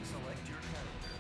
Select your character.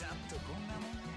ざっとこんなもんね。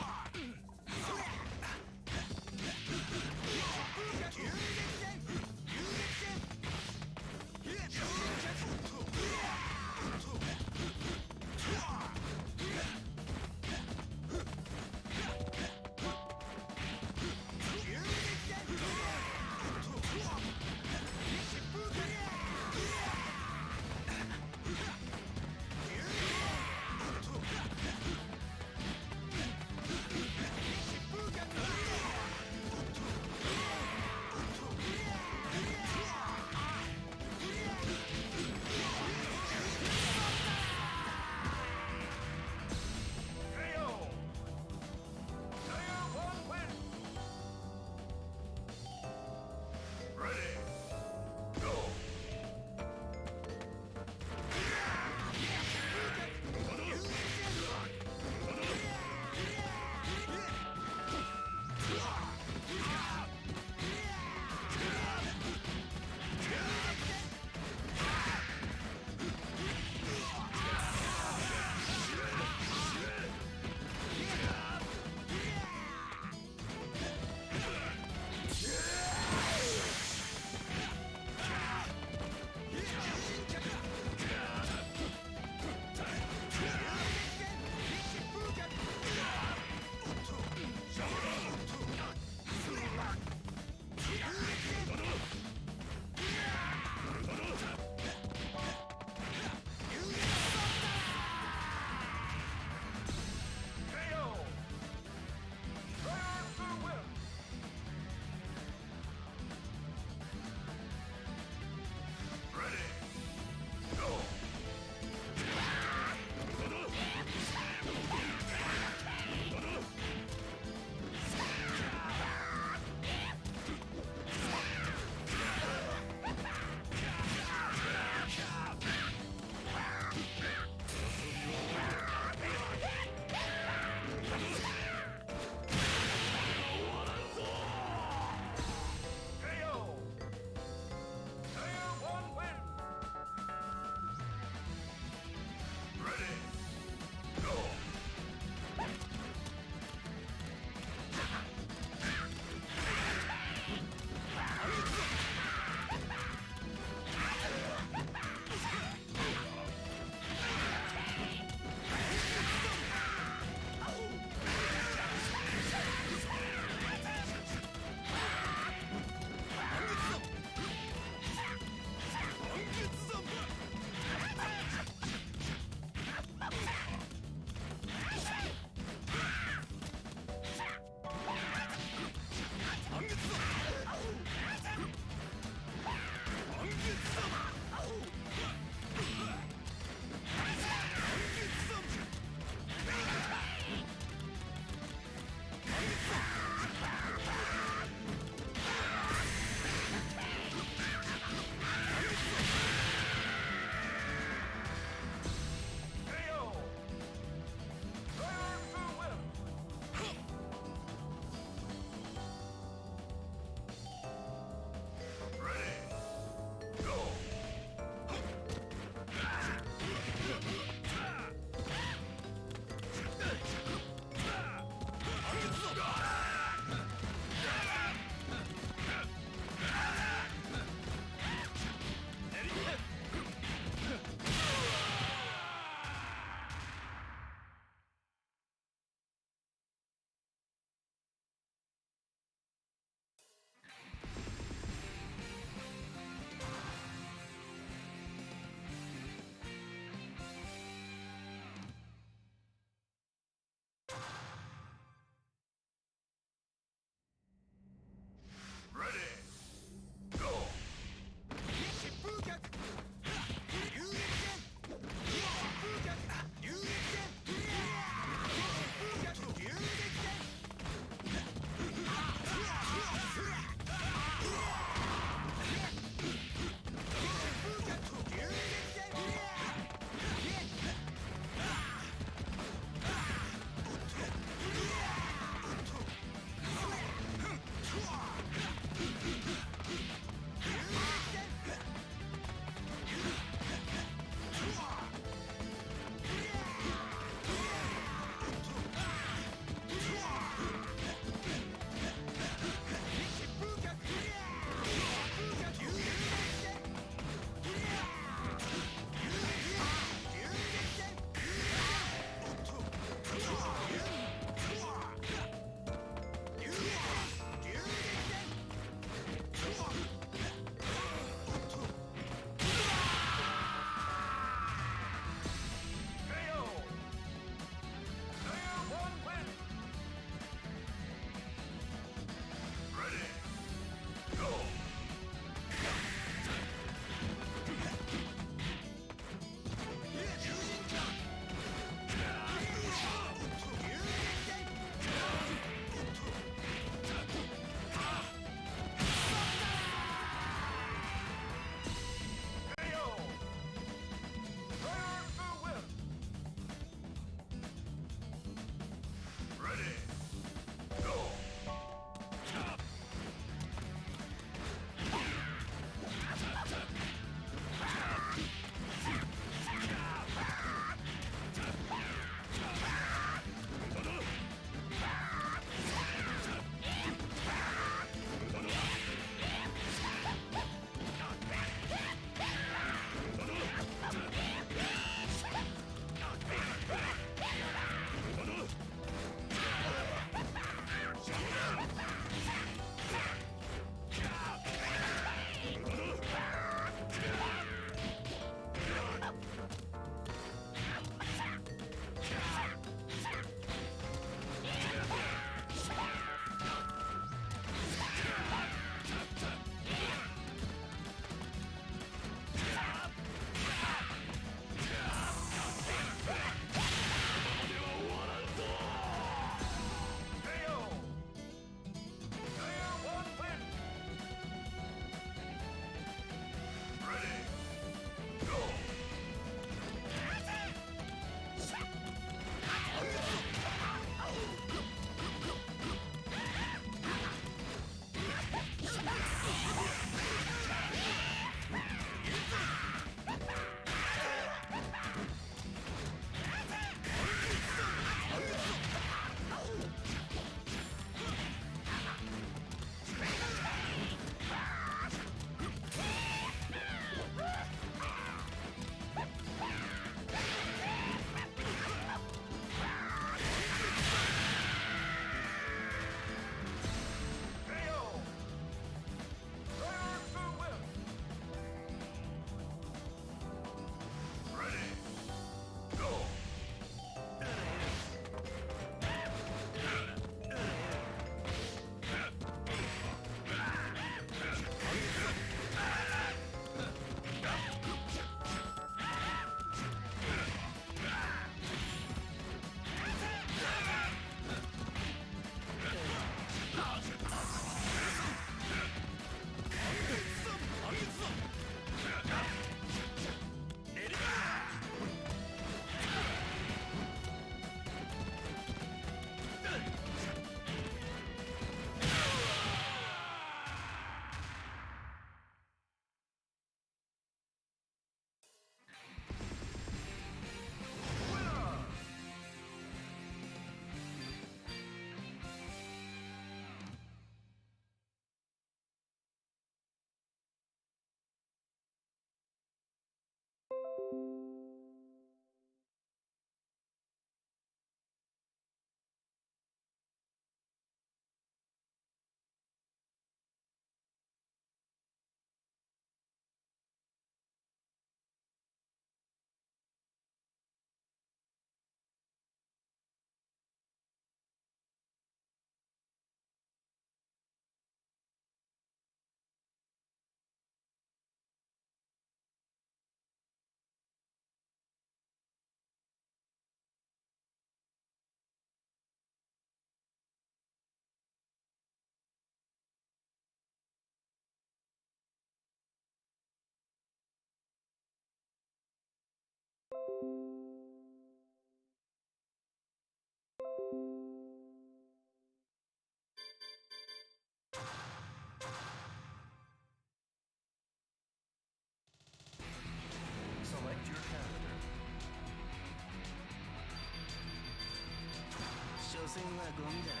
ゴミだな。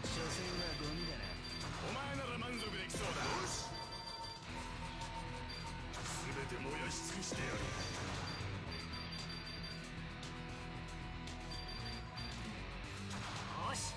所詮はゴミだな。お前なら満足できそうだ。よし、全て燃やし尽くしてやる。よし。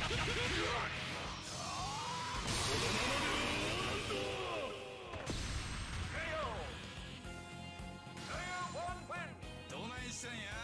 どないしたんや。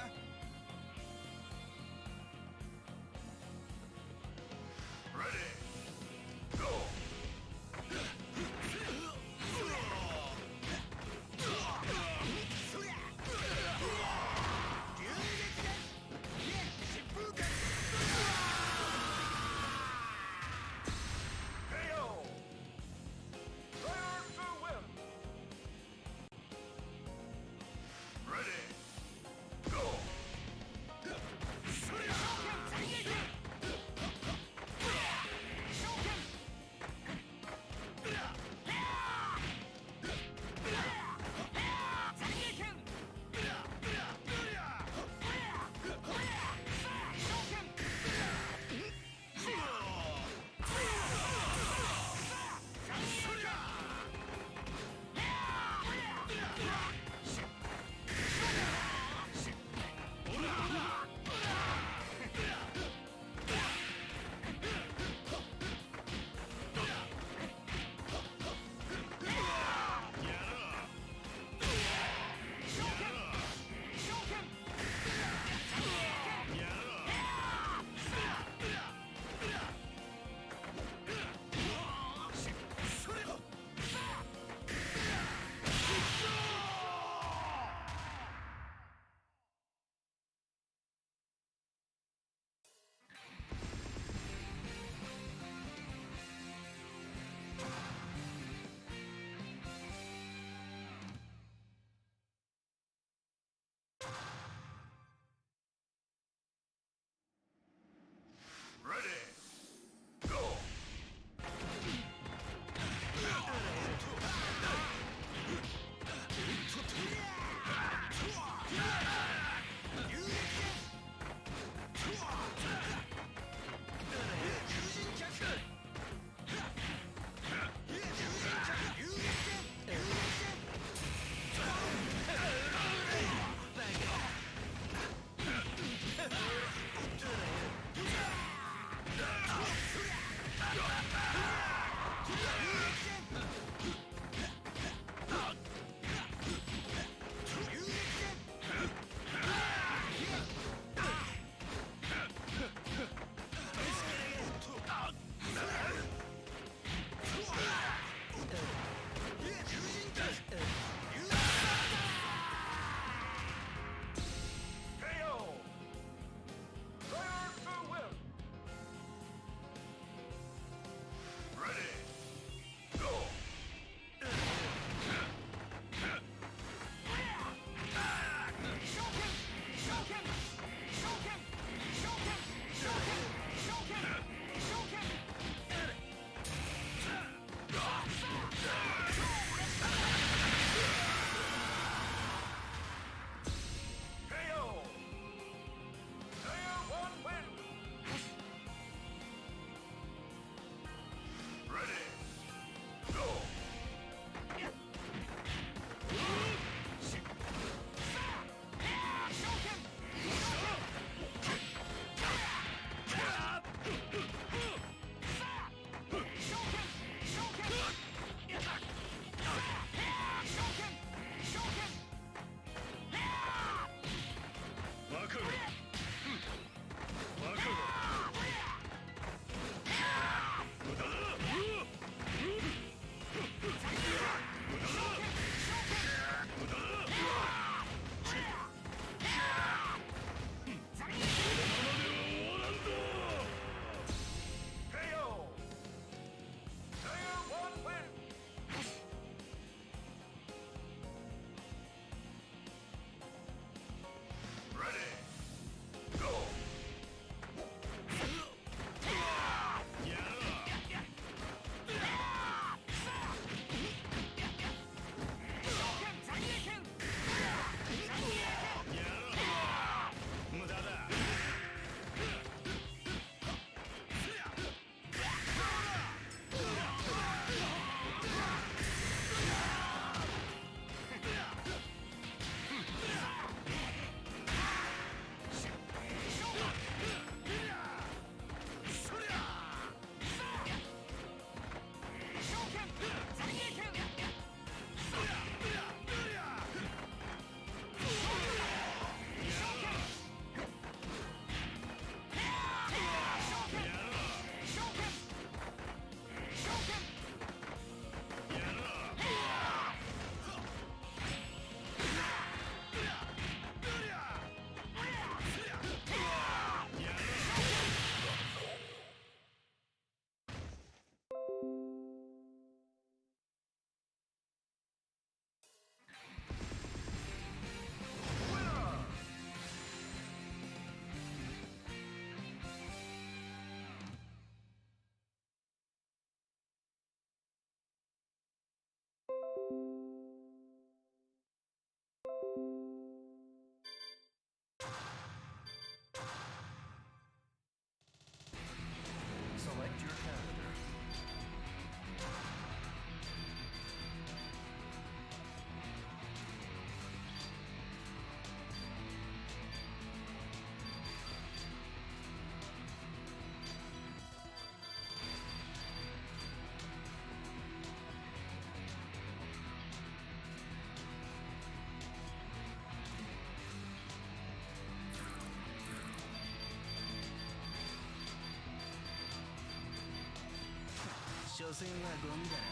戦はゴミだな。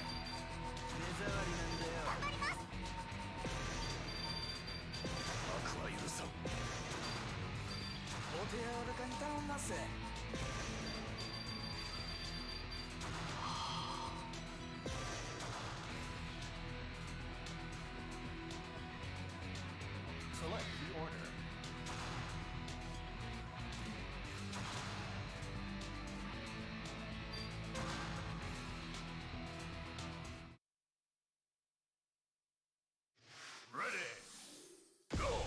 目障りなんだよ。頑張ります。悪は許さん。お手柔らかに頼んます。Select the order. Ready. Go. こ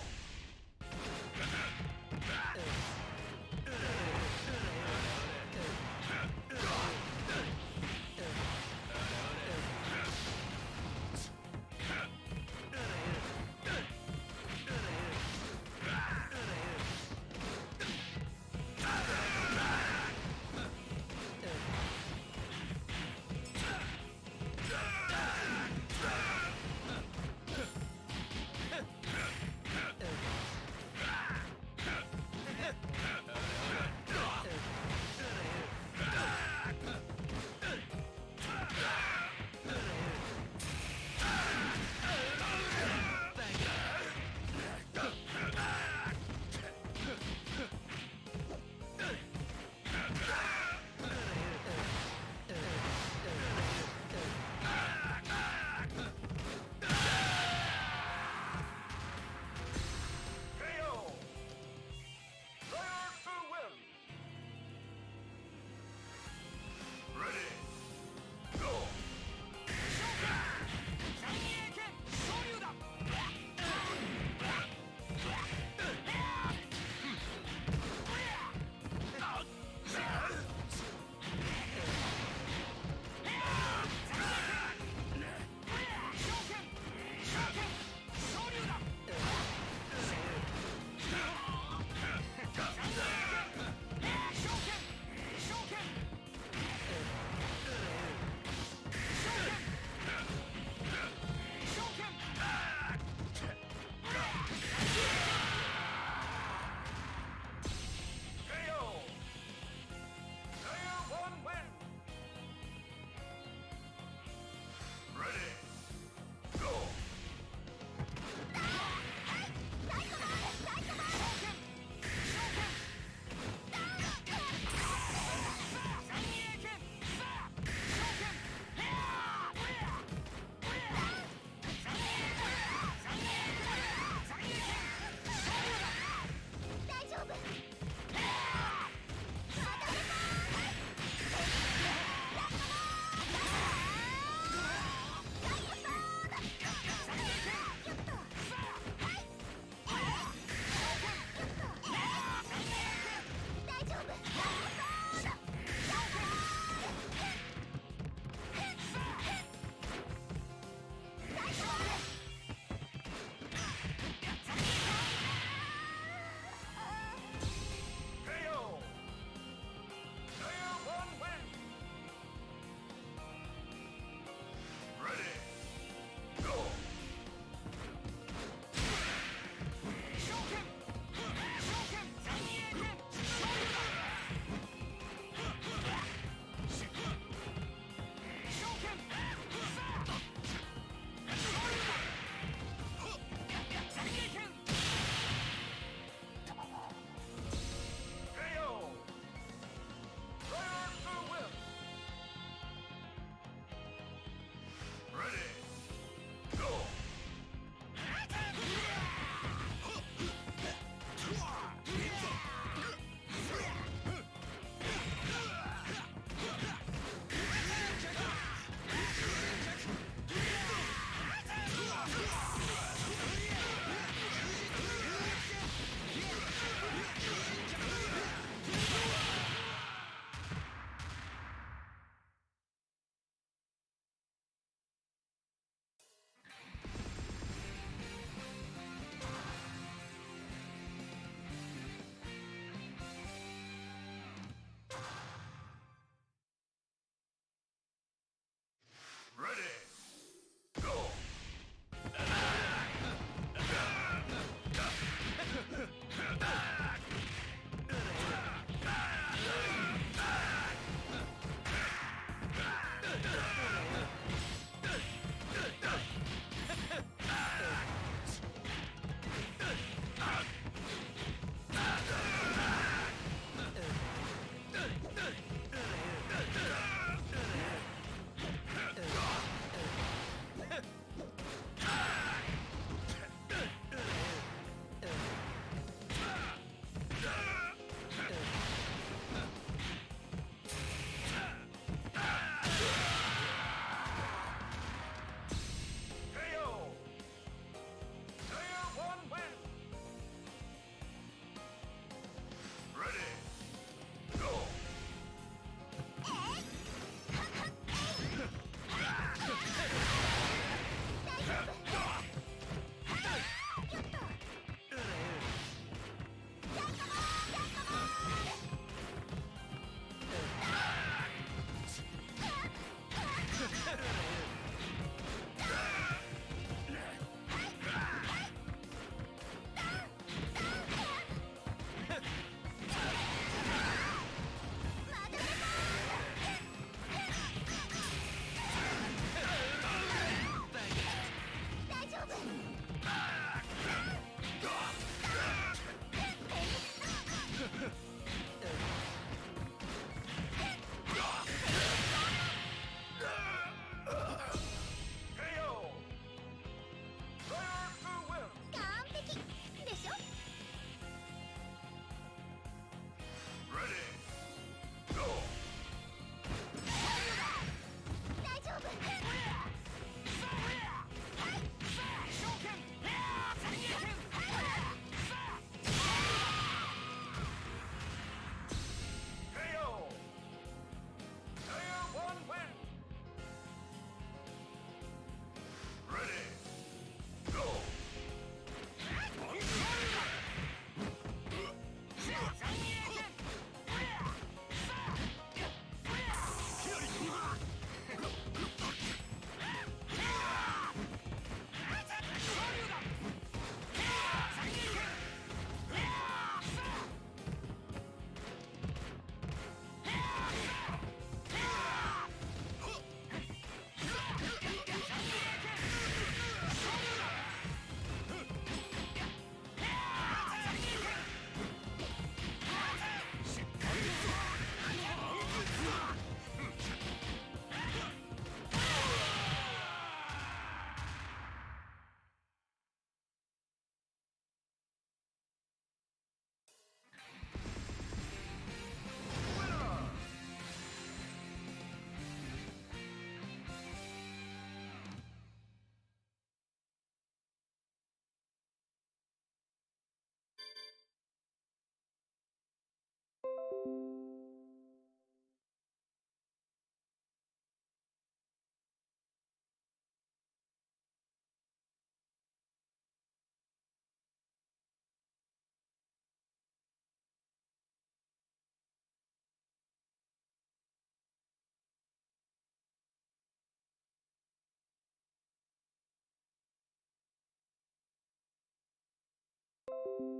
Select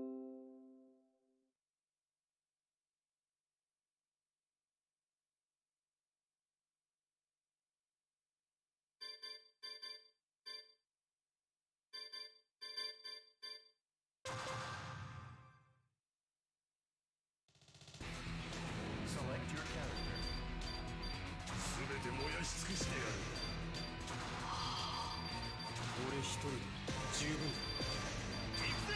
your character. 全て燃やし尽くしてやる。俺一人で十分だ。行くぜ。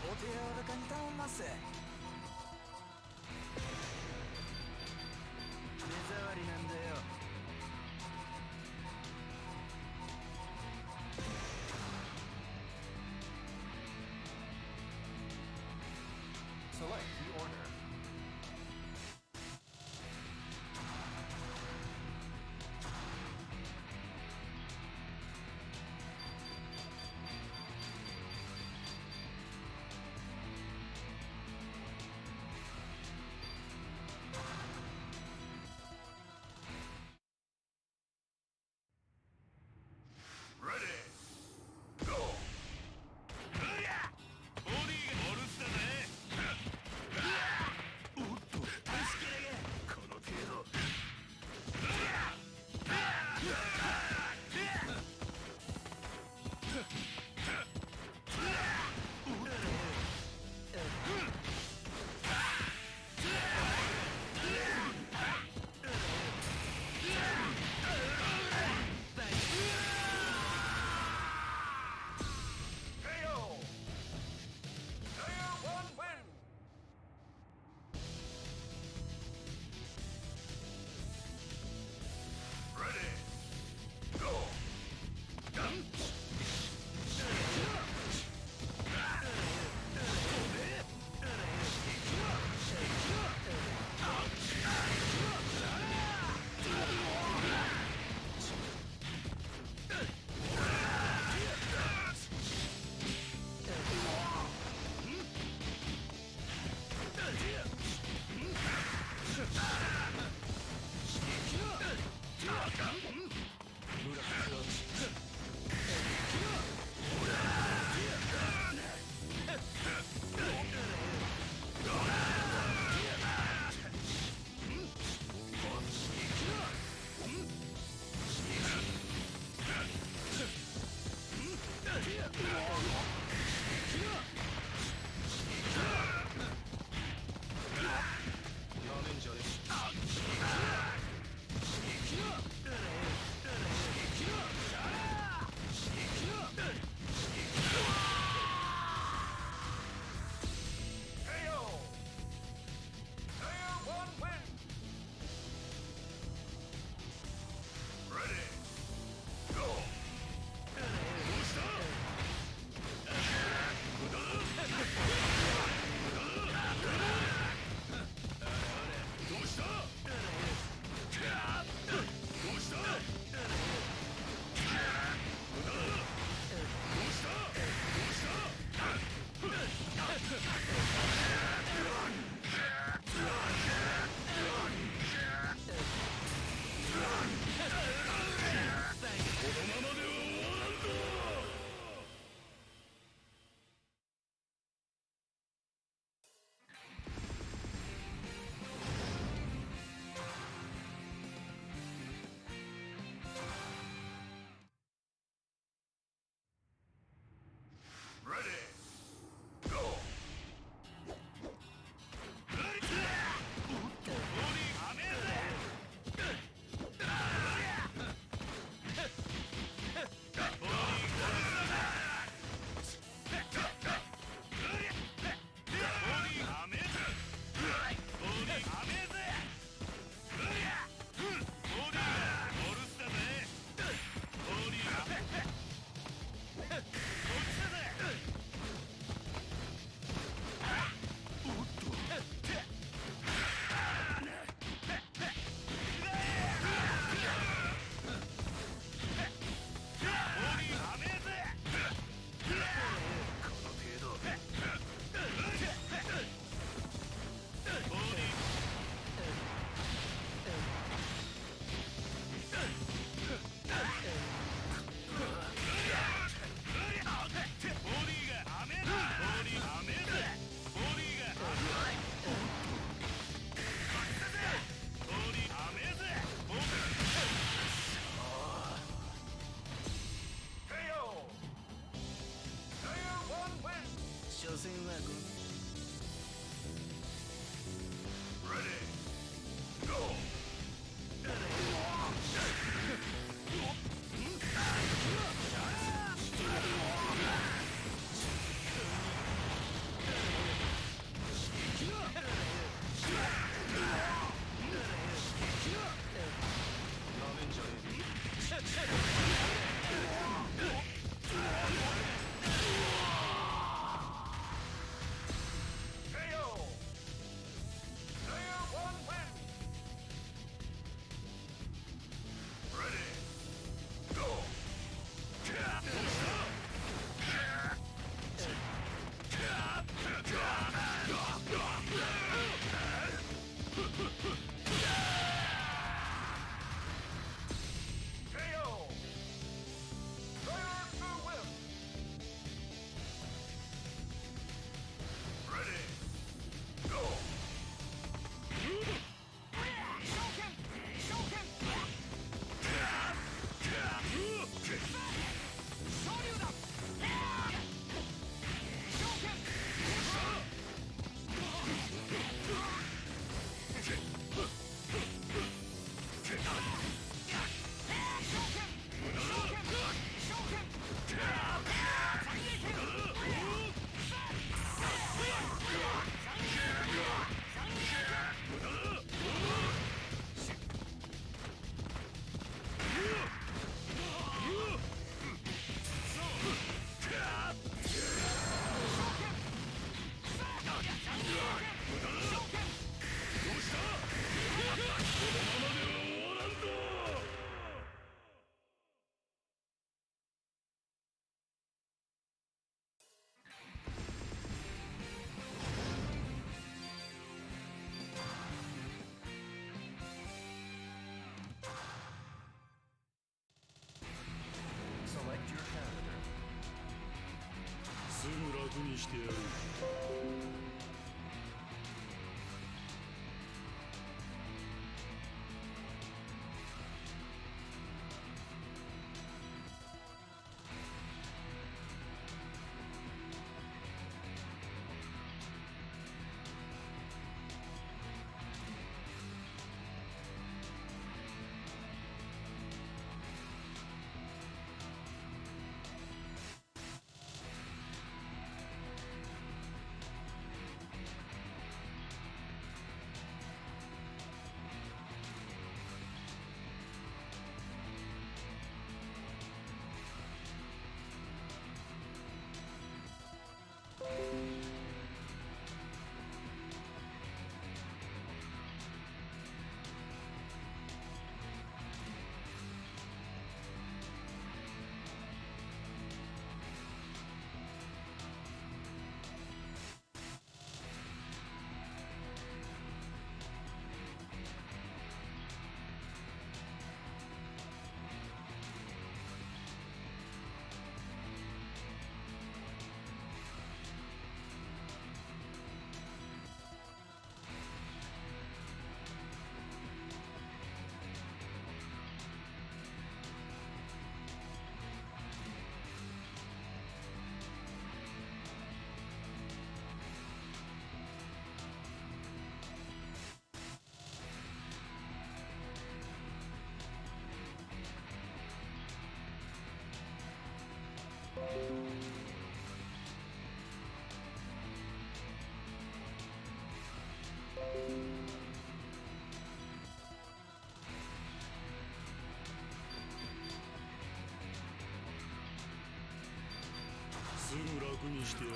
お手柔らかに頼んます。目障りなんだよ。Select the order. Ready. Go. うりゃボディがお留守だぜ。Select your character. すぐ楽にしてやる。すぐ楽にしてやる。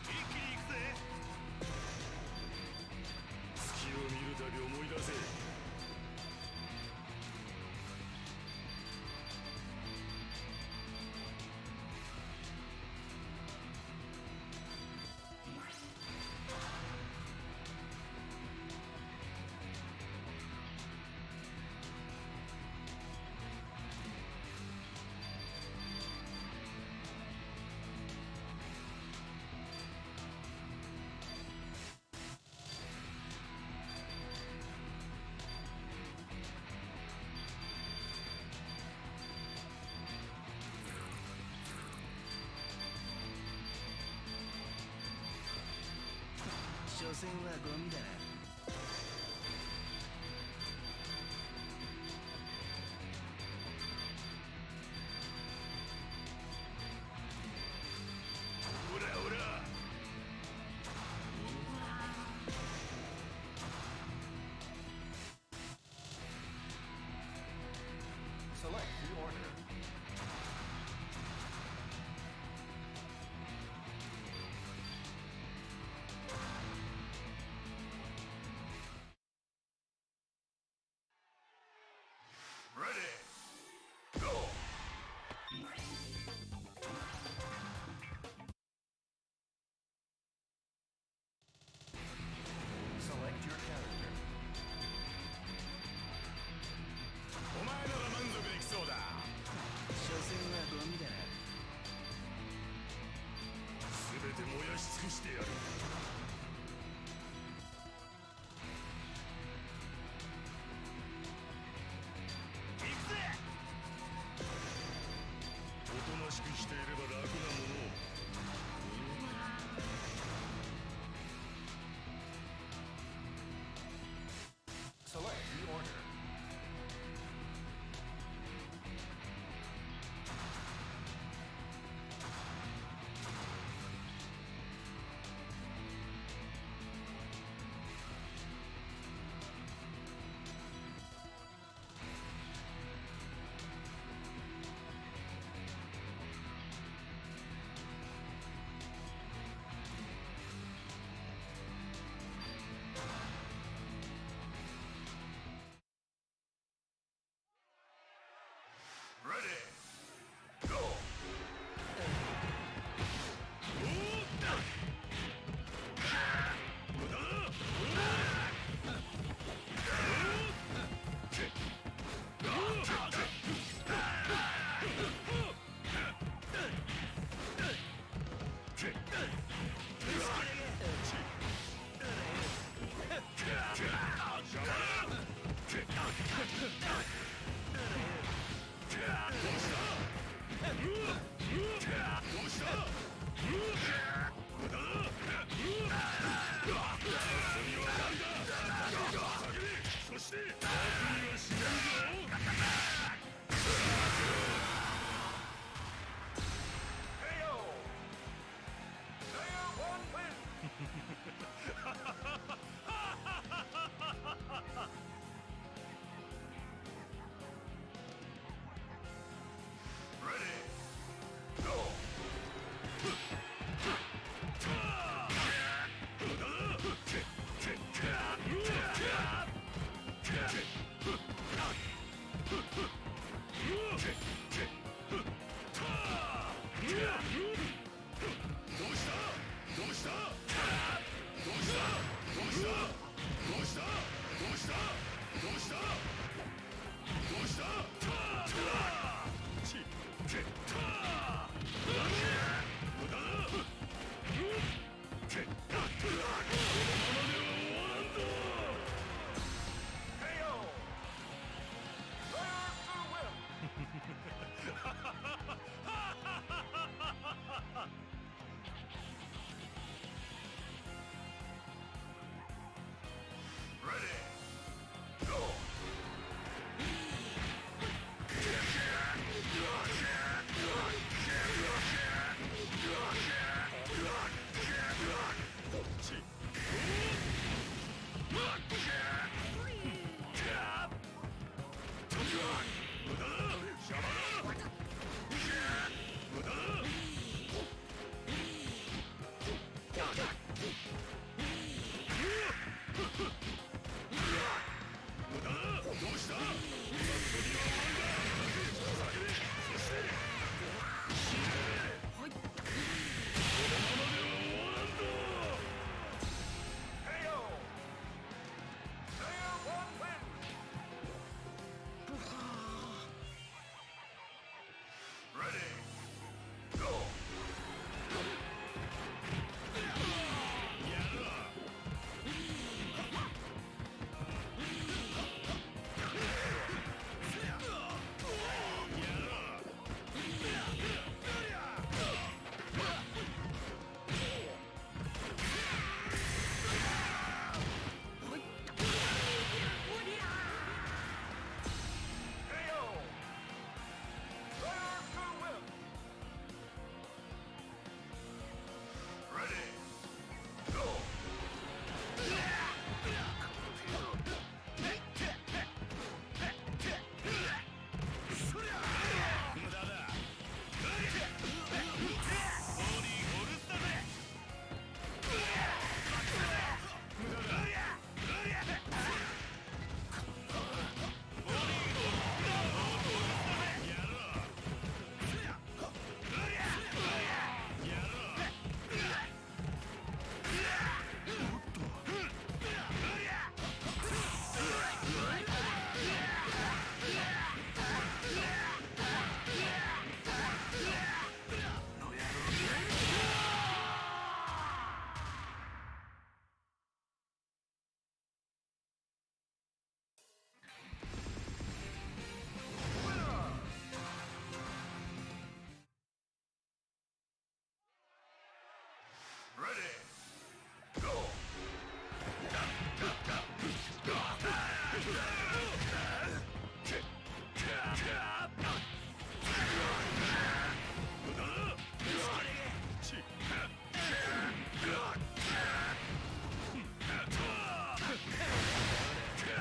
一気に行くぜ。戦はゴミだな。オラオラ Select the order.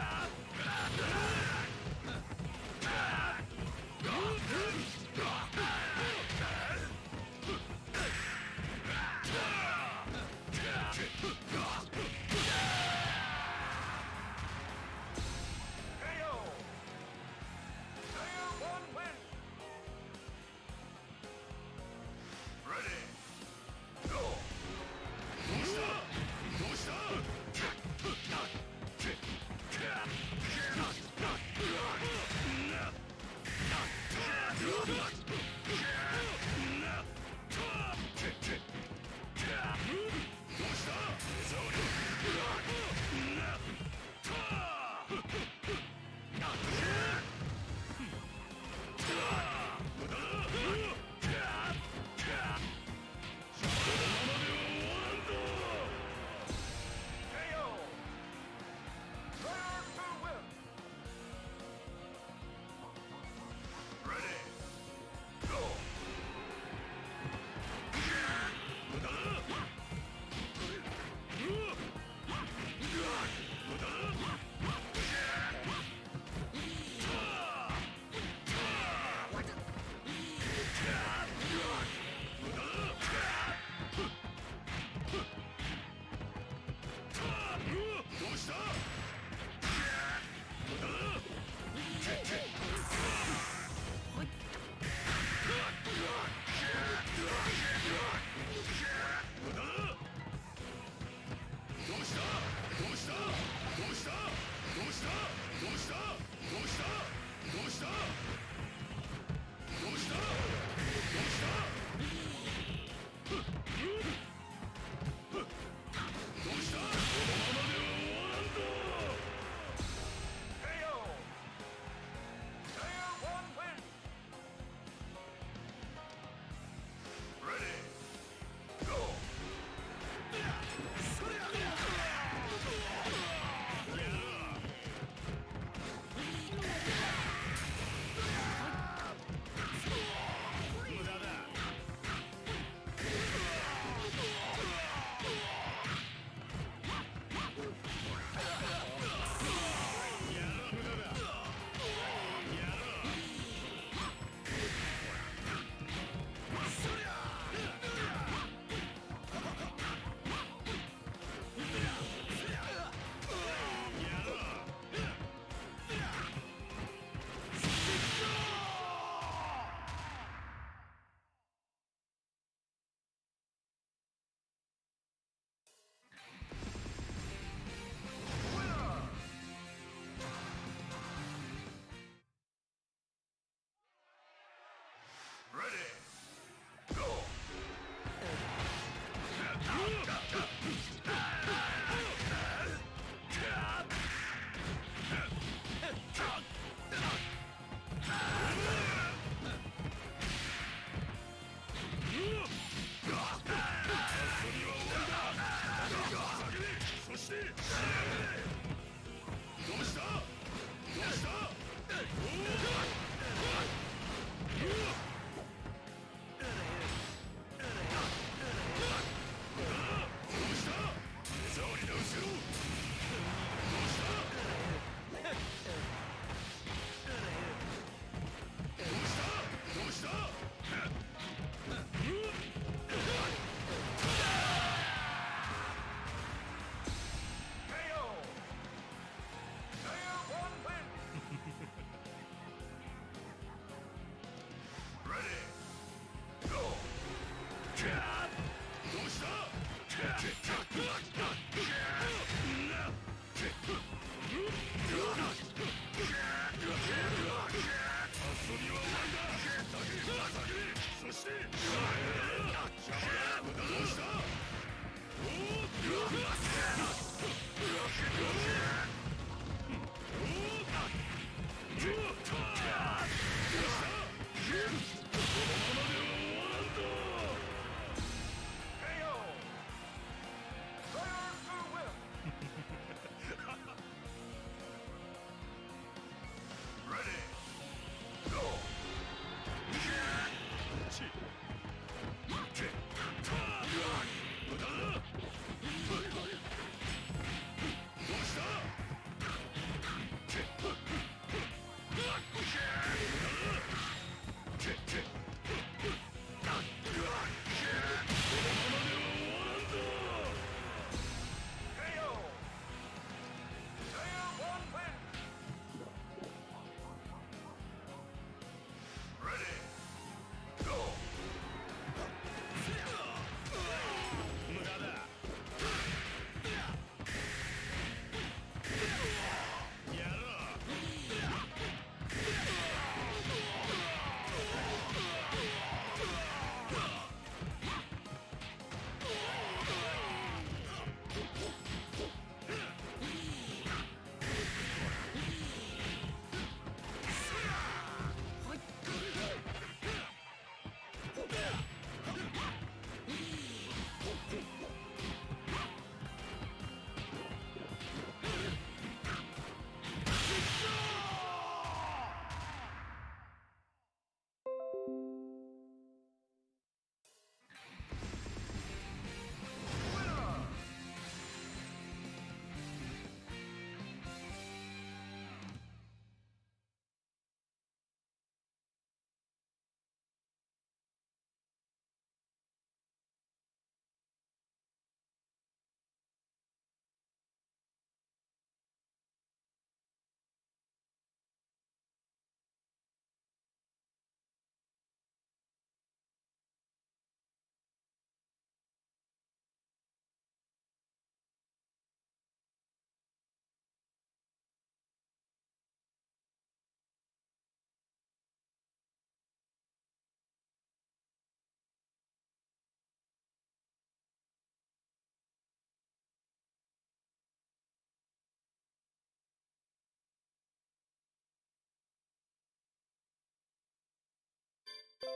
どうした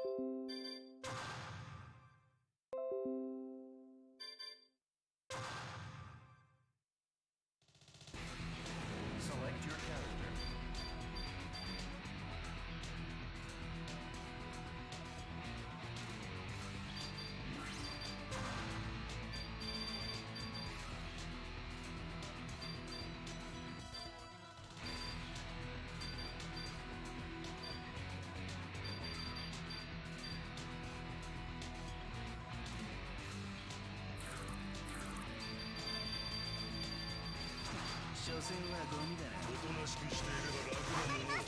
Select your character.所詮はゴミだな。おとなしくしていれば楽なものを。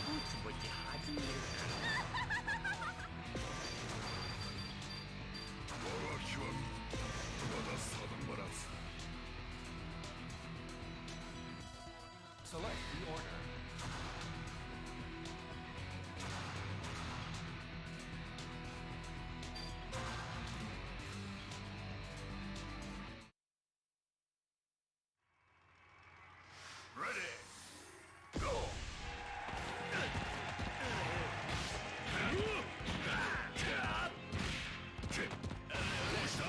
ぼちぼち始める我が極みまだ定まらず。 Select the order. Ready! Go! どうした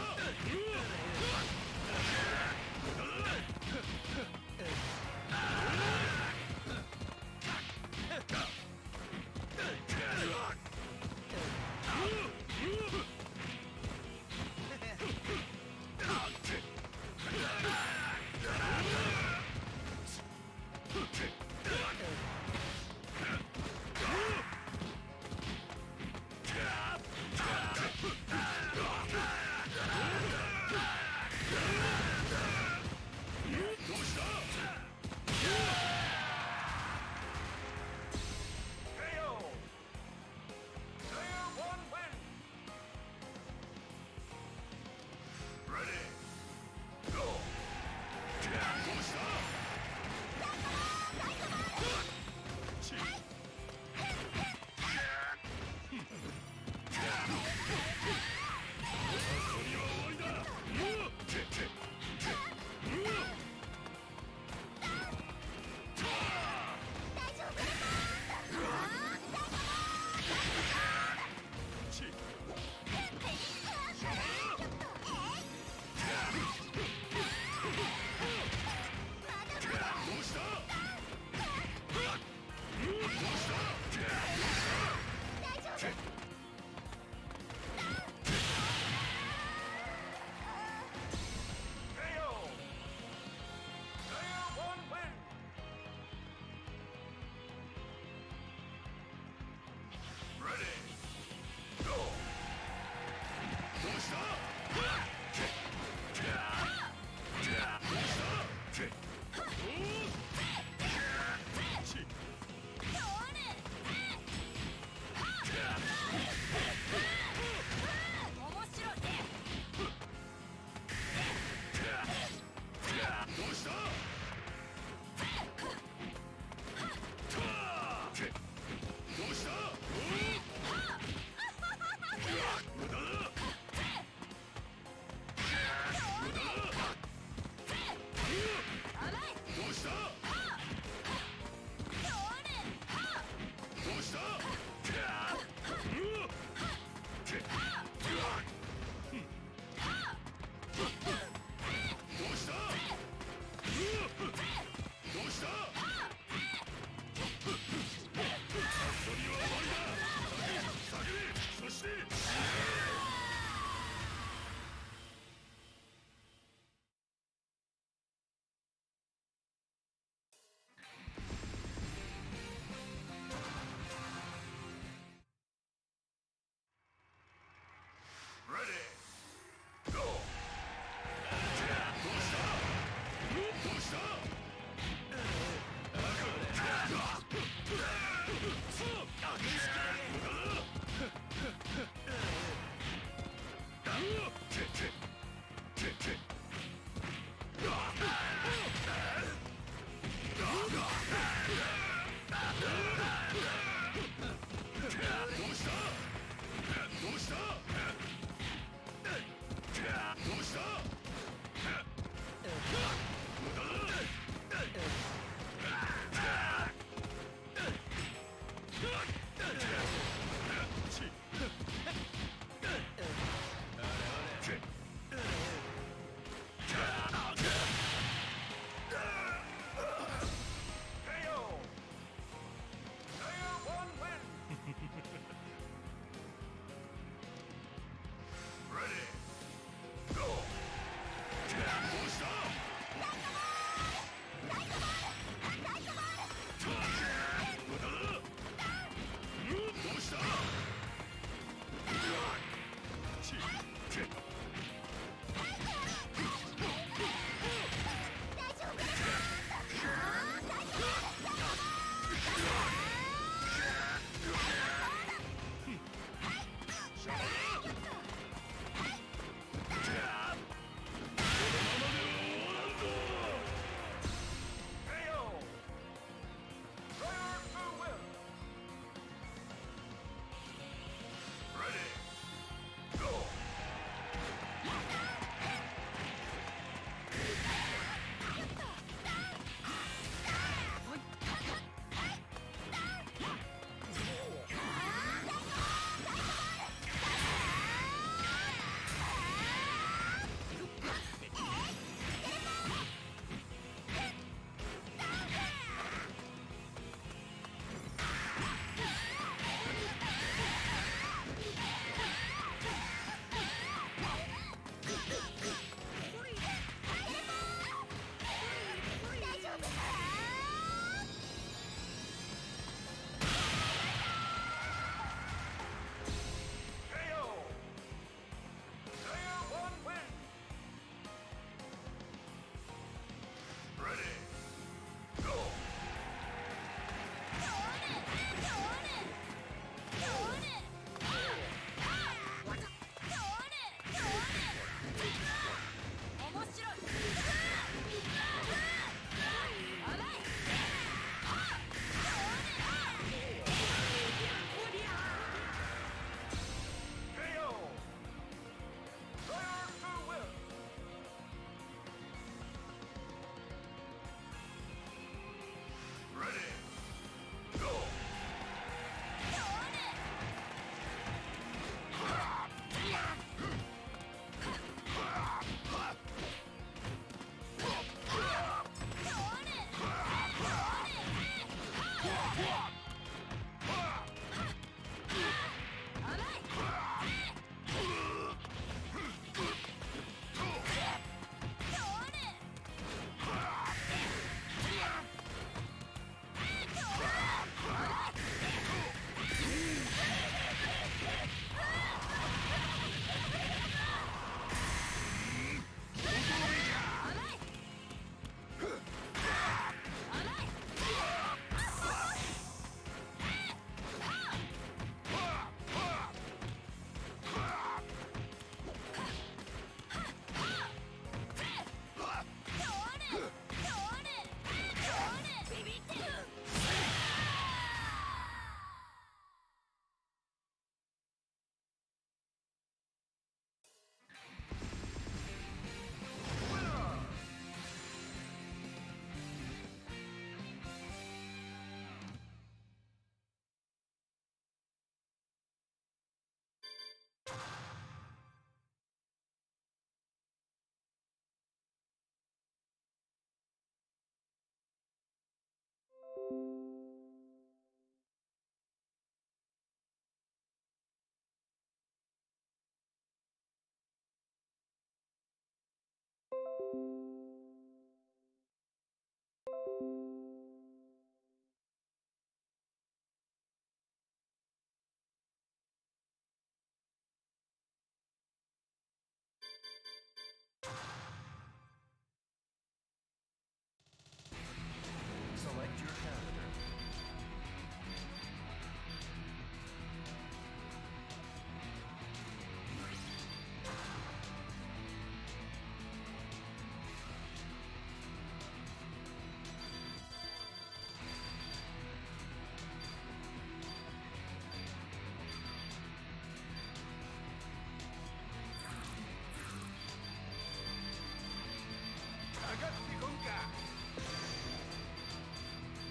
か。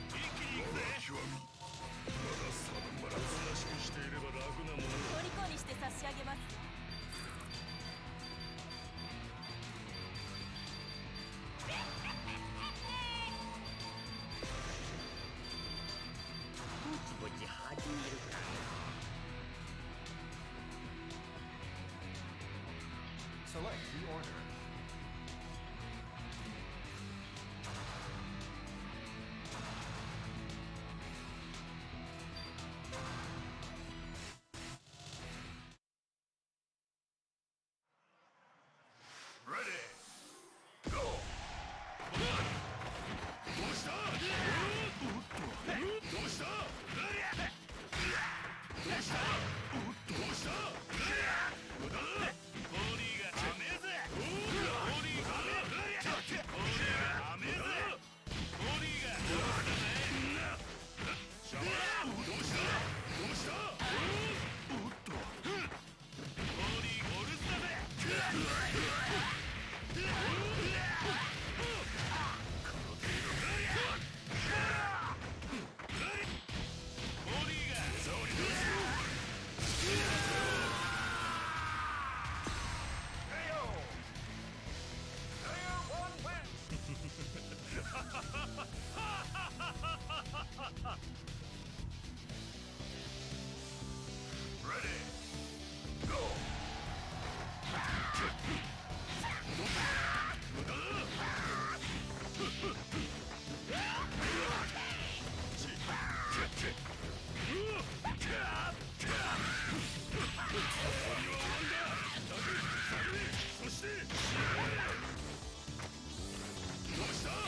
一気に行くぜ。極み。まだまだ正しくしていれば楽なもの。虜にして差し上げます。ぼちぼち始めるか。Select the order. Ready. Go. どうした？どうした？どうした？どうした？無駄だ。ボディが甘えぜ。ボディが甘えぜ。ボディが甘えぜ。ボディがシャワー。どうした？どうした？ボディオルスだぜ。そしてどうした？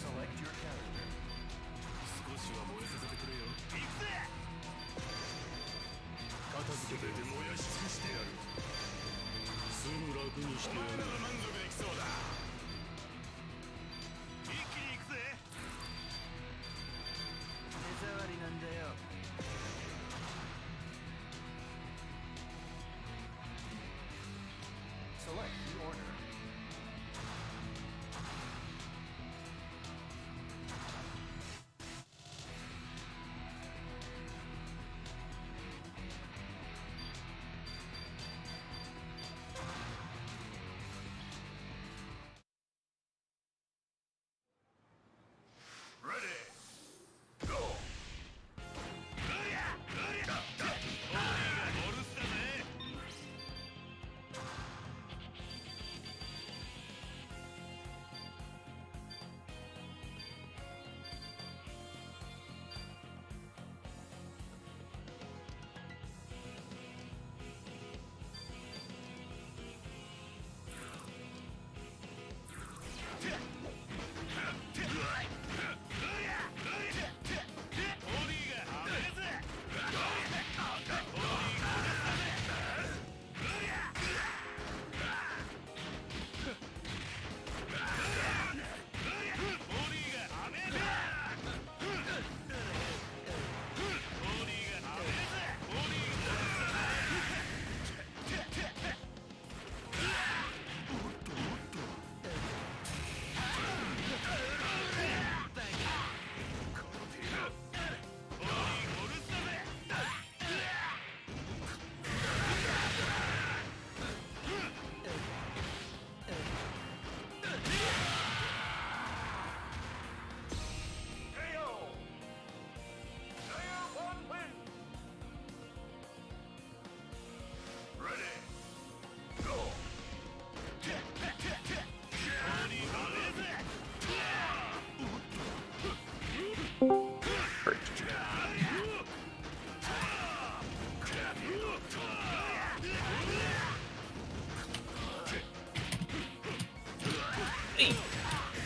Select your character. 少しは燃えさせてくれよ。行くぜ。片付けて燃やし尽くしてやる。すぐ楽にしてやる。お前なら満足できそうだ。一気に行くぜ。手触りなんだよ。Select the order. Ready. Go. お留守だぜ。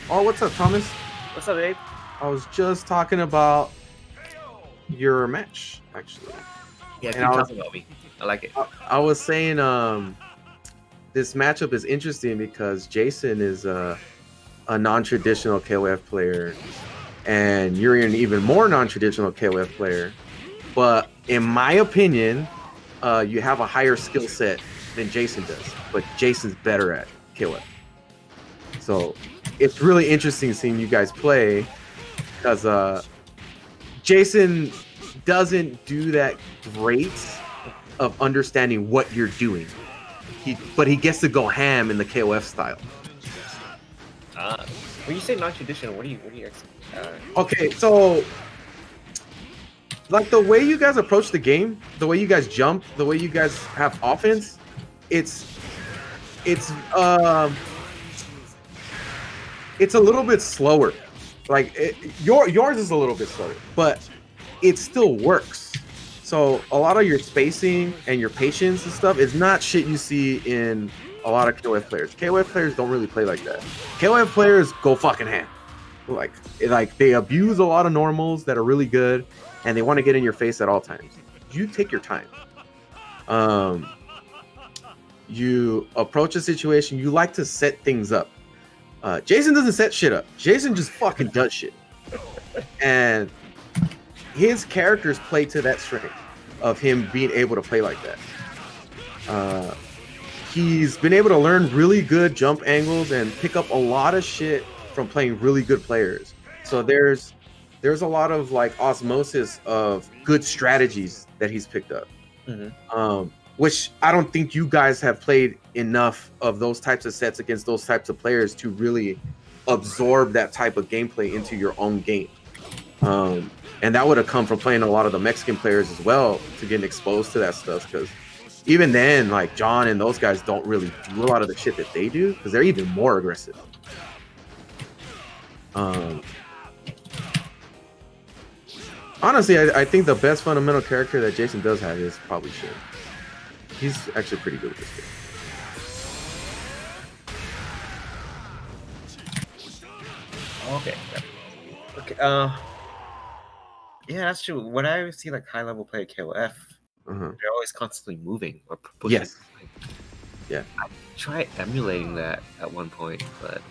Oh, what's up, Thomas? What's up, babe? I was just talking about your match, actually. Yeah, And keep talking about me. I like it. I was saying this matchup is interesting because Jason is a non-traditional KOF player, and you're an even more non-traditional KOF player. But in my opinion, you have a higher skill set than Jason does. But Jason's better at KOF. So it's really interesting seeing you guys play because Jason doesn't do that great of understanding what you're doing. But he gets to go ham in the KOF style. When you say non-traditional, what do you Okay, so like the way you guys approach the game, the way you guys jump, the way you guys have offense, it's a little bit slower. Like yours is a little bit slower, but it still works. So a lot of your spacing and your patience and stuff is not shit you see in a lot of KOF players. KOF players don't really play like that. KOF players go fucking ham. Like they abuse a lot of normals that are really good, and they want to get in your face at all times. You take your time. You approach a situation. You like to set things up. Jason doesn't set shit up. Jason just fucking does shit. And his characters play to that strength of him being able to play like that. He's been able to learn really good jump angles and pick up a lot of shit from playing really good players. So there's a lot of like osmosis of good strategies that he's picked up. Which I don't think you guys have played enough of those types of sets against those types of players to really absorb that type of gameplay into your own game. And that would have come from playing a lot of the Mexican players as well, to getting exposed to that stuff. Because even then, like John and those guys don't really do a lot of the shit that they do because they're even more aggressive. Honestly, I think the best fundamental character that Jason does have is probably Shin. He's actually pretty good with this game. Okay. Okay. Yeah, that's true. When I see like high level play KOF, they're always constantly moving or pushing. Yes. Yeah. I tried emulating that at one point, but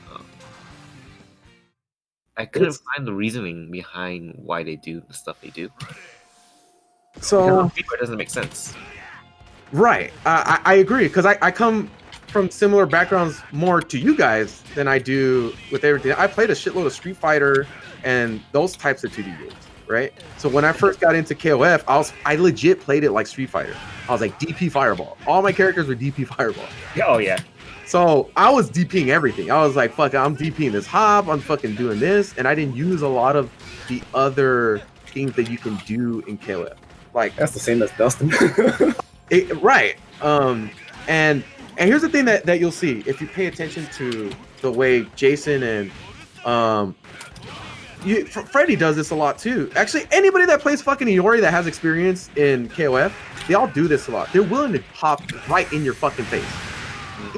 I couldn't find the reasoning behind why they do the stuff they do. So it doesn't make sense. Right. I agree, because I come from similar backgrounds more to you guys than I do with everything. I played a shitload of Street Fighter and those types of 2D games, right? So when I first got into KOF, I legit played it like Street Fighter. I was like DP Fireball. All my characters were DP Fireball. Oh yeah. So I was DPing everything. I was like, fuck, I'm DPing this hop, I'm fucking doing this, and I didn't use a lot of the other things that you can do in KOF. Like That's the same as Dustin. right. And here's the thing that you'll see if you pay attention to the way Jason and Freddy does this a lot too. Actually, anybody that plays fucking Iori that has experience in KOF, they all do this a lot. They're willing to hop right in your fucking face.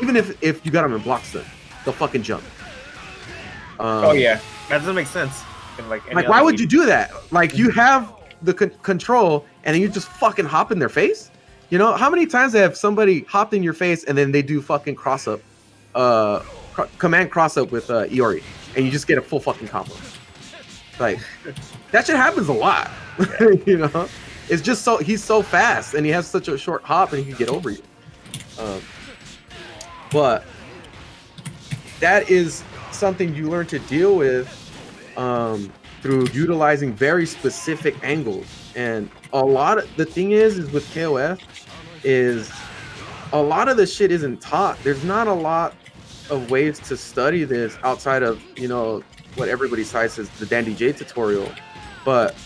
Even if you got them in block stun, they'll fucking jump. Oh yeah, that doesn't make sense. Like why would you do that? Like, you have the control and then you just fucking hop in their face? You know, how many times have somebody hopped in your face and then they do fucking cross up, command cross up with Iori, and you just get a full fucking combo? Like, that shit happens a lot. You know, it's just he's so fast and he has such a short hop and he can get over you. But that is something you learn to deal with through utilizing very specific angles. And the thing is with KOF is a lot of the shit isn't taught. There's not a lot of ways to study this outside of, you know, what everybody cites as the Dandy J tutorial. But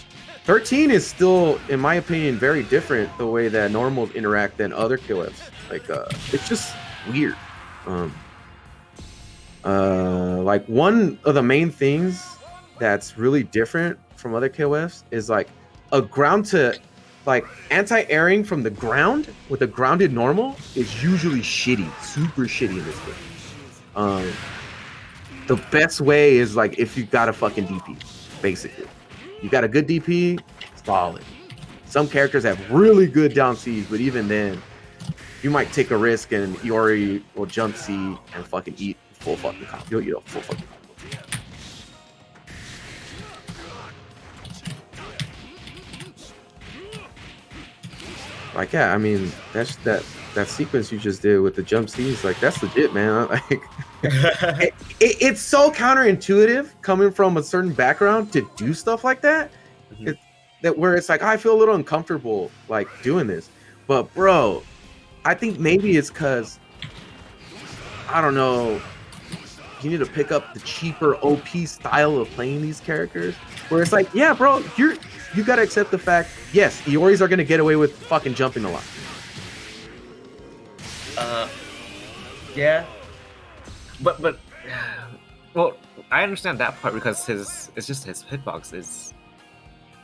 13 is still, in my opinion, very different the way that normals interact than other KOFs. Like, it's just weird. Like, one of the main things that's really different from other KOFs is like a ground to like anti-airing from the ground with a grounded normal is usually shitty, super shitty in this game. The best way is like if you got a fucking DP, basically. You got a good DP, solid. Some characters have really good down Cs, but even then, you might take a risk and Iori will jump C and fucking eat full fucking combo. You'll eat a full fucking combo. Like, yeah, I mean, that's that sequence you just did with the jump C's, like, that's legit, man. Like, it's so counterintuitive coming from a certain background to do stuff like that. That where it's like, I feel a little uncomfortable like doing this. But bro, I think maybe it's because, I don't know, you need to pick up the cheaper OP style of playing these characters, where it's like, yeah, bro, you gotta accept the fact, yes, Ioris are gonna get away with fucking jumping a lot. Yeah. But well, I understand that part because it's just his hitbox is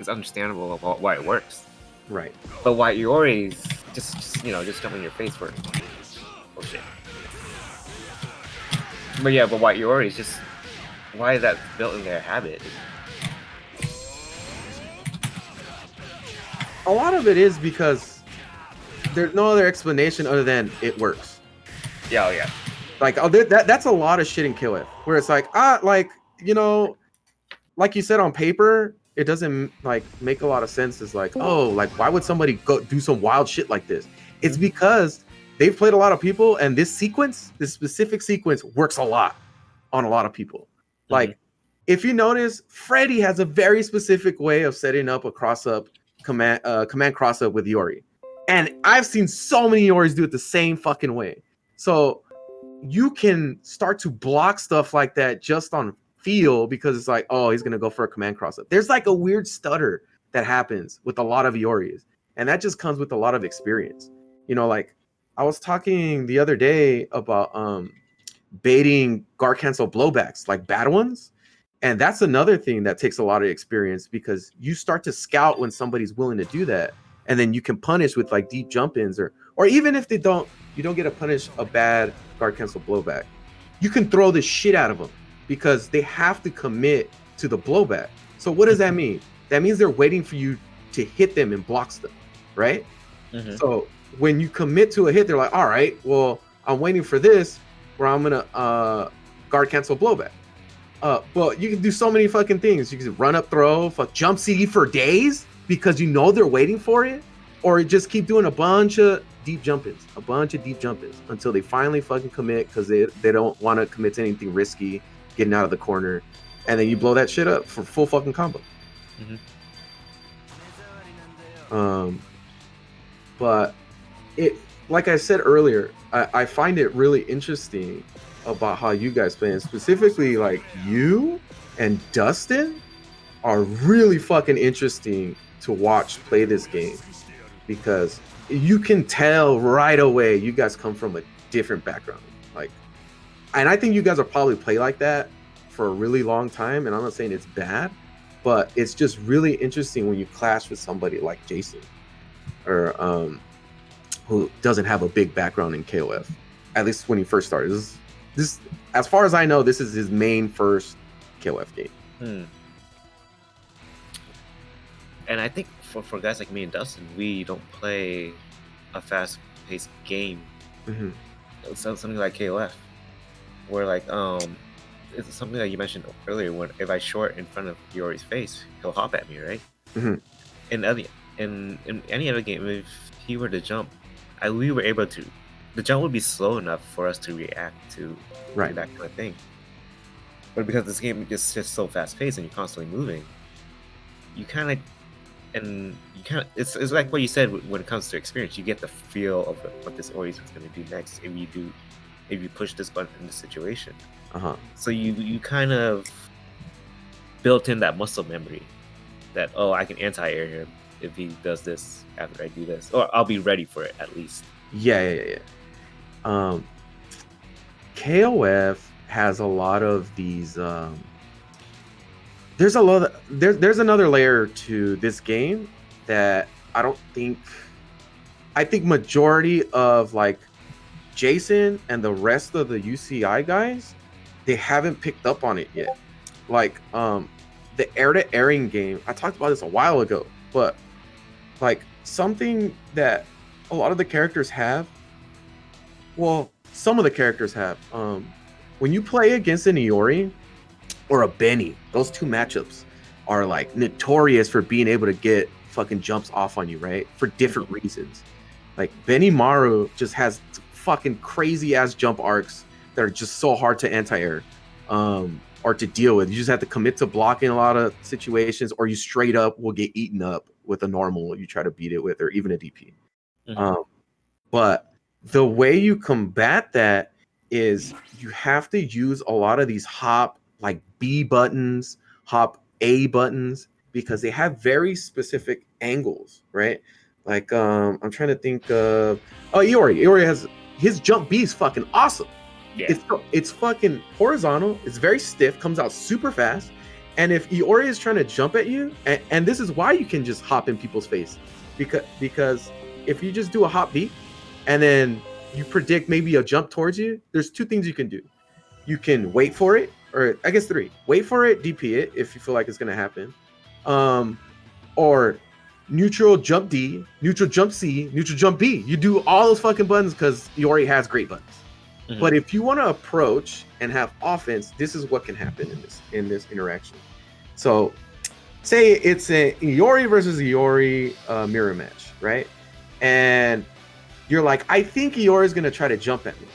understandable about why it works. Right. But why Iori's just jump in your face for bullshit. But yeah, but why Iori is just why that's built in their habit. A lot of it is because there's no other explanation other than it works. Yeah, oh yeah. Like, that's a lot of shit in KOF, where it's like, like, you know, like you said, on paper, it doesn't like make a lot of sense. It's like, oh, like, why would somebody go do some wild shit like this? It's because they've played a lot of people, and this specific sequence, works a lot on a lot of people. Like, if you notice, Freddy has a very specific way of setting up a cross-up command cross-up with Yori. And I've seen so many Yoris do it the same fucking way. So you can start to block stuff like that just on feel, because it's like, oh, he's gonna go for a command cross-up. There's like a weird stutter that happens with a lot of Yoris, and that just comes with a lot of experience. You know, like I was talking the other day about baiting guard cancel blowbacks, like bad ones. And that's another thing that takes a lot of experience, because you start to scout when somebody's willing to do that, and then you can punish with like deep jump ins, or even if you don't get to punish a bad guard cancel blowback, you can throw the shit out of them because they have to commit to the blowback. So what does that mean? That means they're waiting for you to hit them and blocks them, right? So when you commit to a hit, they're like, all right, well, I'm waiting for this where I'm gonna guard cancel blowback. But you can do so many fucking things. You can run up throw, jump CD for days because you know they're waiting for it, or just keep doing a bunch of deep jump-ins until they finally fucking commit, because they don't want to commit to anything risky, getting out of the corner, and then you blow that shit up for full fucking combo. But it, like I said earlier, I find it really interesting about how you guys play, and specifically like you and Dustin are really fucking interesting to watch play this game, because you can tell right away you guys come from a different background. Like, and I think you guys will probably play like that for a really long time, and I'm not saying it's bad, but it's just really interesting when you clash with somebody like Jason, or who doesn't have a big background in KOF, at least when he first started. This, as far as I know, this is his main first KOF game. And I think for guys like me and Dustin, we don't play a fast-paced game. It's something like KOF, where like it's something that you mentioned earlier. When if I short in front of Yori's face, he'll hop at me, right? In any other game, if he were to jump, we were able to. The jump would be slow enough for us to react to that kind of thing. But because this game is just so fast-paced and you're constantly moving, it's like what you said when it comes to experience. You get the feel of what this Ori is going to do next if you push this button in this situation. So you kind of built in that muscle memory that, oh, I can anti-air him if he does this after I do this, or I'll be ready for it at least. Yeah. KOF has a lot of these. There's another layer to this game that I think majority of like Jason and the rest of the UCI guys, they haven't picked up on it yet. Like the air-to-airing game, I talked about this a while ago, but like something that a lot of the characters have, well, some of the characters have, when you play against an Iori or a Benny, those two matchups are like notorious for being able to get fucking jumps off on you, right? For different reasons. Like Benny Maru just has fucking crazy ass jump arcs that are just so hard to anti-air or to deal with. You just have to commit to blocking a lot of situations, or you straight up will get eaten up with a normal you try to beat it with, or even a DP. But the way you combat that is you have to use a lot of these hop like B buttons, hop A buttons, because they have very specific angles, right? Like I'm trying to think of Iori has his jump B is fucking awesome. It's fucking horizontal, it's very stiff, comes out super fast, and if Iori is trying to jump at you, and this is why you can just hop in people's face, because if you just do a hop B and then you predict maybe a jump towards you, there's two things you can do. You can wait for it, or I guess three. Wait for it, DP it if you feel like it's gonna happen. Or neutral jump D, neutral jump C, neutral jump B. You do all those fucking buttons because Iori has great buttons. But if you want to approach and have offense, this is what can happen in this interaction. So say it's a Iori versus Iori mirror match, right? And you're like, I think Iori is gonna try to jump at me.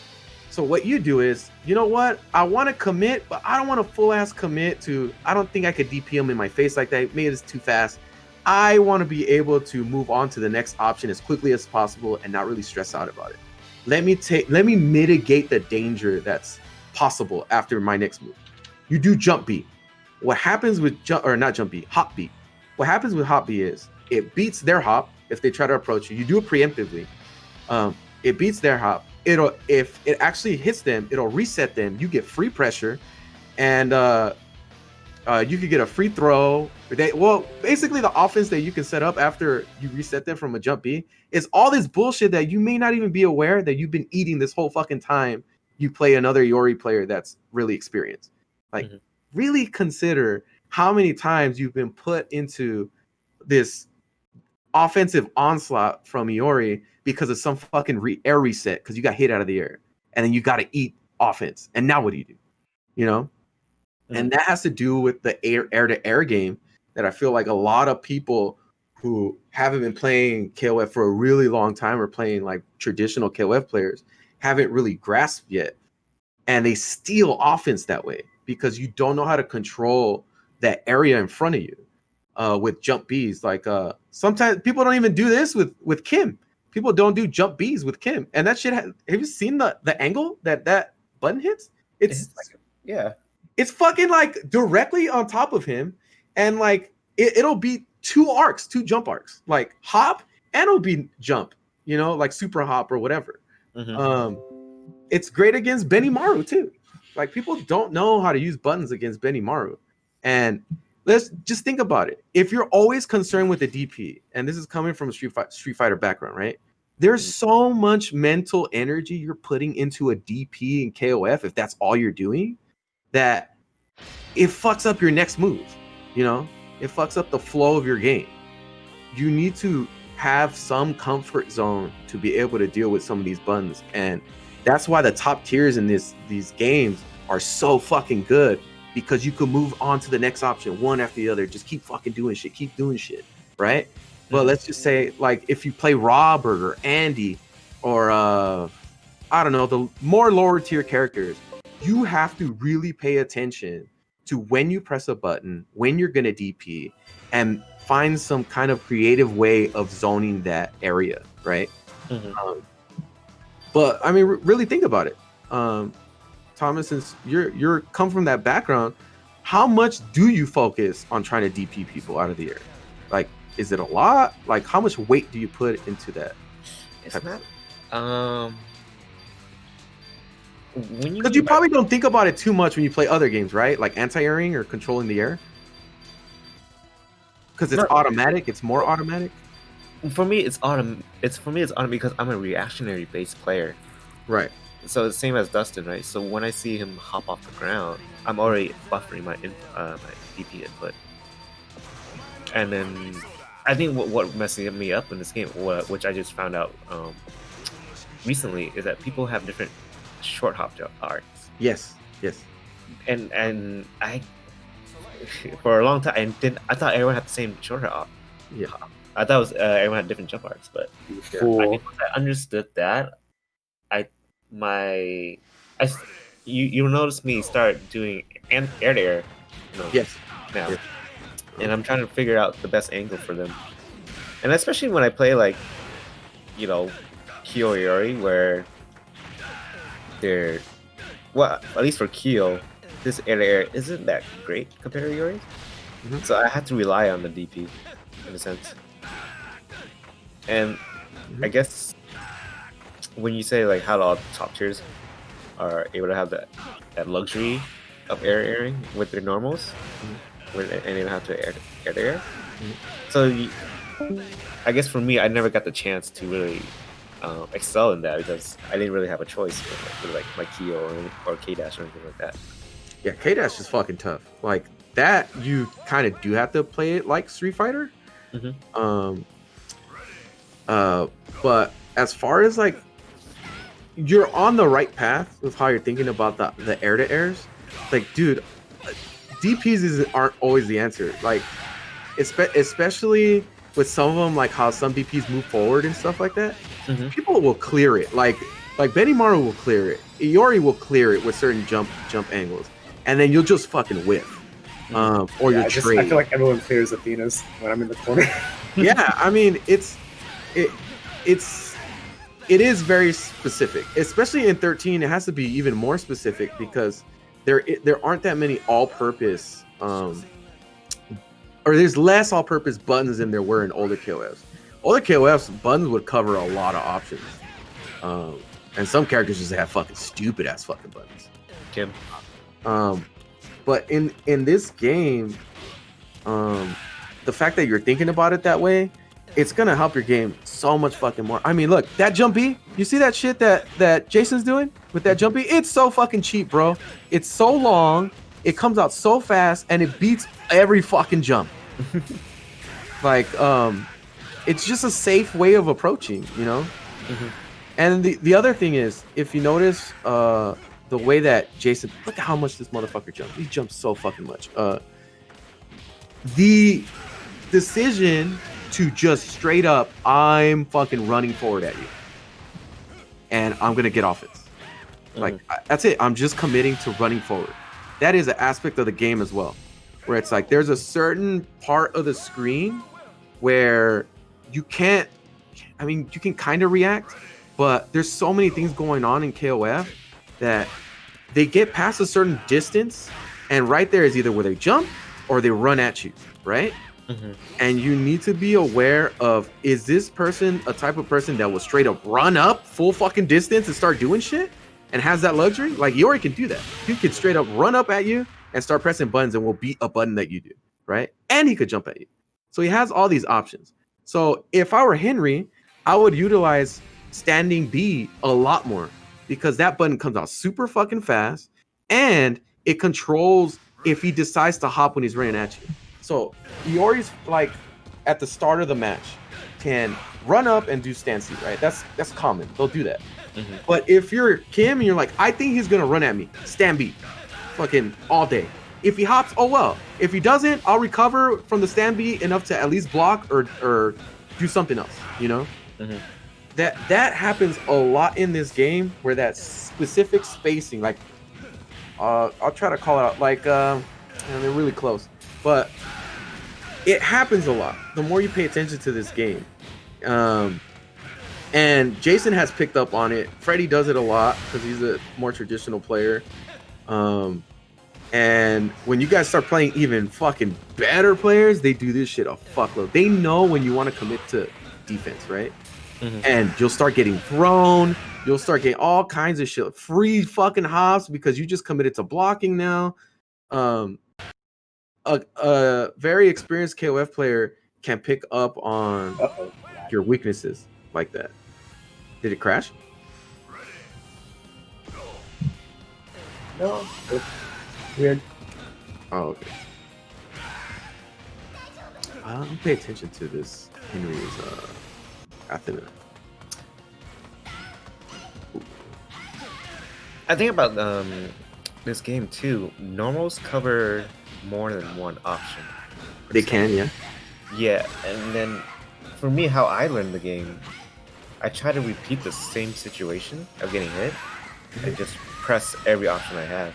So what you do is, you know what? I want to commit, but I don't want to full ass commit to. I don't think I could DP him in my face like that. Maybe it's too fast. I want to be able to move on to the next option as quickly as possible and not really stress out about it. Let me mitigate the danger that's possible after my next move. You do jump B. What happens with hop B. What happens with hop B is it beats their hop if they try to approach you. You do it preemptively. It beats their hop. If it actually hits them, it'll reset them. You get free pressure, and you could get a free throw. Basically the offense that you can set up after you reset them from a jump B is all this bullshit that you may not even be aware that you've been eating this whole fucking time you play another Iori player that's really experienced. Like, really consider how many times you've been put into this offensive onslaught from Iori because of some fucking air reset because you got hit out of the air, and then you got to eat offense. And now what do? You know? And that has to do with the air-to-air game that I feel like a lot of people who haven't been playing KOF for a really long time or playing like traditional KOF players haven't really grasped yet. And they steal offense that way because you don't know how to control that area in front of you with jump Bs. Like sometimes people don't even do this with Kim. People don't do jump Bs with Kim. And that shit, have you seen the angle that button hits? It's like, yeah. It's fucking like directly on top of him, and like it'll be two jump arcs, like hop, and it'll be jump, you know, like super hop or whatever. It's great against Benimaru too. Like, people don't know how to use buttons against Benimaru, and let's just think about it. If you're always concerned with the DP, and this is coming from a Street Fighter background, right? There's so much mental energy you're putting into a DP in KOF if that's all you're doing, that it fucks up your next move, you know? It fucks up the flow of your game. You need to have some comfort zone to be able to deal with some of these buttons, and that's why the top tiers in these games are so fucking good, because you can move on to the next option one after the other. Just keep fucking doing shit, right? But let's just say, like, if you play Robert or Andy or I don't know, the more lower tier characters, you have to really pay attention to when you press a button, when you're going to DP, and find some kind of creative way of zoning that area, right? But I mean, really think about it. Thomas, since you're come from that background, how much do you focus on trying to DP people out of the air? Like, is it a lot? Like, how much weight do you put into that? It's not. Because you probably don't think about it too much when you play other games, right? Like anti-airing or controlling the air. Because it's automatic. It's more automatic. For me, it's automatic because I'm a reactionary based player. Right. So it's the same as Dustin, right? So when I see him hop off the ground, I'm already buffering my DP input. And then I think what messing me up in this game, which I just found out recently, is that people have different short hop arcs. Yes. And I for a long time I thought everyone had the same short hop. Yeah. I thought it was everyone had different jump arcs, but once I understood that, you notice me start doing air to air. Yes. Now. Yes. And I'm trying to figure out the best angle for them. And especially when I play, like, you know, Kyo Iori, where they're, well, at least for Kyo, this air isn't that great compared to Iori. So I had to rely on the DP in a sense. And I guess when you say, like, how all the top tiers are able to have that luxury of airing with their normals, and they don't have to air to air. So I guess for me, I never got the chance to really excel in that because I didn't really have a choice with like my Kyo or K-Dash or anything like that. Yeah, K-Dash is fucking tough. Like that, you kind of do have to play it like Street Fighter. But as far as like, you're on the right path with how you're thinking about the air to airs. Like, dude, DPs aren't always the answer. Like, especially with some of them, like how some DPs move forward and stuff like that, Mhm. people will clear it. Like Benimaru will clear it. Iori will clear it with certain jump angles, and then you'll just fucking whiff. Or your I trade. feel like everyone clears Athena's when I'm in the corner. Yeah, I mean it is very specific, especially in 13. It has to be even more specific because there aren't that many all-purpose or there's less all-purpose buttons than there were in older KOFs. Older KOFs buttons would cover a lot of options, and some characters just have fucking stupid ass fucking buttons. Kim. But in this game, the fact that you're thinking about it that way, it's gonna help your game so much fucking more. I mean, look, that jump B, you see that shit that Jason's doing with that jump B? It's so fucking cheap, bro. It's so long, it comes out so fast, and it beats every fucking jump. Like, it's just a safe way of approaching, you know? Mm-hmm. And the other thing is, if you notice, the way that Jason, look at how much this motherfucker jumps. He jumps so fucking much. The decision to just straight up, I'm fucking running forward at you, and I'm gonna get offense. Like that's it. I'm just committing to running forward. That is an aspect of the game as well, where it's like there's a certain part of the screen where you can't. I mean, you can kind of react, but there's so many things going on in KOF that they get past a certain distance, and right there is either where they jump or they run at you, right? Mm-hmm. And you need to be aware of, is this person a type of person that will straight up run up full fucking distance and start doing shit and has that luxury? Like, Iori can do that. He could straight up run up at you and start pressing buttons and will beat a button that you do, right? And he could jump at you. So he has all these options. So if I were Henry, I would utilize standing B a lot more, because that button comes out super fucking fast and it controls if he decides to hop when he's running at you. So Iori's, like, at the start of the match can run up and do stand C, right? That's common. They'll do that. Mm-hmm. But if you're Kim and you're like, I think he's gonna run at me, stand B fucking all day. If he hops, oh well. If he doesn't, I'll recover from the stand B enough to at least block or do something else, you know? Mm-hmm. That happens a lot in this game, where that specific spacing, like, I'll try to call it out, like, and they're really close, but it happens a lot the more you pay attention to this game. And Jason has picked up on it. Freddie does it a lot because he's a more traditional player. And when you guys start playing even fucking better players, they do this shit a fuckload. They know when you want to commit to defense, right? Mm-hmm. And you'll start getting thrown. You'll start getting all kinds of shit. Free fucking hops because you just committed to blocking now. A very experienced KOF player can pick up on your weaknesses like that. Did it crash? No. Weird. Oh, okay. I'll pay attention to this Henry's Athena. I think about this game too. Normals cover more than one option. They can, yeah. Yeah, and then for me, how I learned the game, I try to repeat the same situation of getting hit and just press every option I have.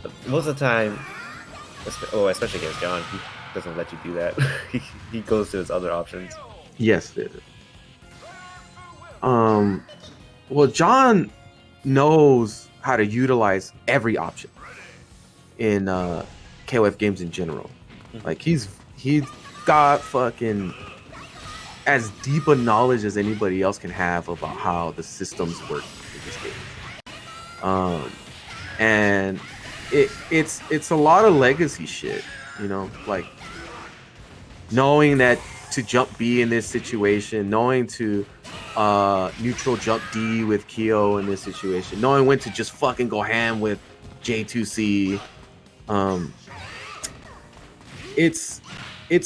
But most of the time, especially against John, he doesn't let you do that. he goes to his other options. Yes. Well, John knows how to utilize every option in KOF games in general. Mm-hmm. Like he's got fucking as deep a knowledge as anybody else can have about how the systems work in this game. And it's a lot of legacy shit, you know, like knowing that to jump B in this situation, knowing to neutral jump D with Kyo in this situation, knowing when to just fucking go ham with J2C. It's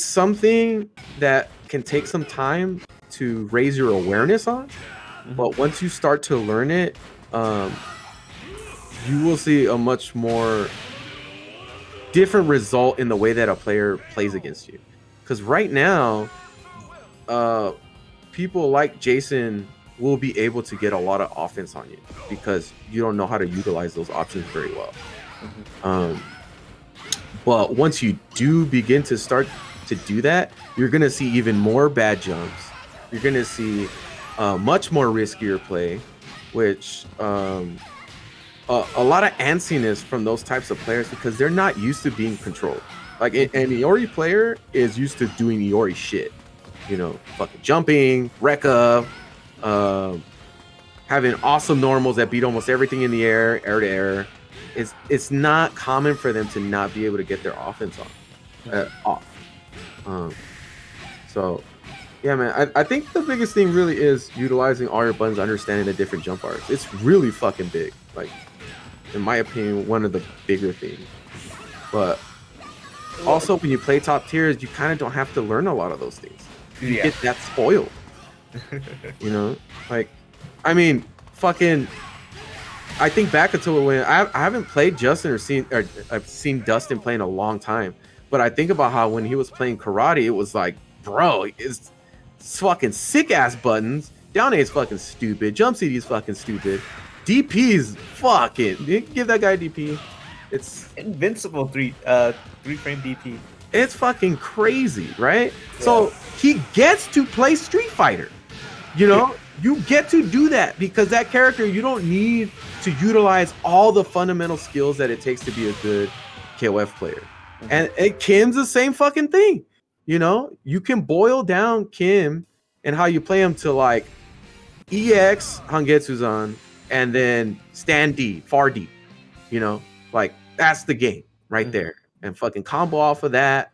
something that can take some time to raise your awareness on, but once you start to learn it, you will see a much more different result in the way that a player plays against you. Because right now, people like Jason will be able to get a lot of offense on you because you don't know how to utilize those options very well. But once you do begin to start to do that, you're going to see even more bad jumps. You're going to see much more riskier play, which a lot of antsiness from those types of players because they're not used to being controlled. Like an Iori player is used to doing Iori shit, you know, fucking jumping, Rekka, having awesome normals that beat almost everything in the air to air. It's not common for them to not be able to get their offense off. So yeah, man, I think the biggest thing really is utilizing all your buttons, understanding the different jump arcs. It's really fucking big. Like, in my opinion, one of the bigger things. But also, when you play top tiers, you kind of don't have to learn a lot of those things. You get that spoiled. You know? Like, I mean, fucking... I think back until when I haven't played Justin or I've seen Dustin play in a long time. But I think about how when he was playing karate, it was like, bro, it's fucking sick-ass buttons. Down A is fucking stupid. Jump CD is fucking stupid. DP's fucking... Give that guy DP. It's invincible three frame DP. It's fucking crazy, right? Yeah. So he gets to play Street Fighter. You know, you get to do that because that character, you don't need to utilize all the fundamental skills that it takes to be a good KOF player. And Kim's the same fucking thing. You know, you can boil down Kim and how you play him to like EX Hangetsu-zan and then stand D, far D. You know, like that's the game right there. And fucking combo off of that.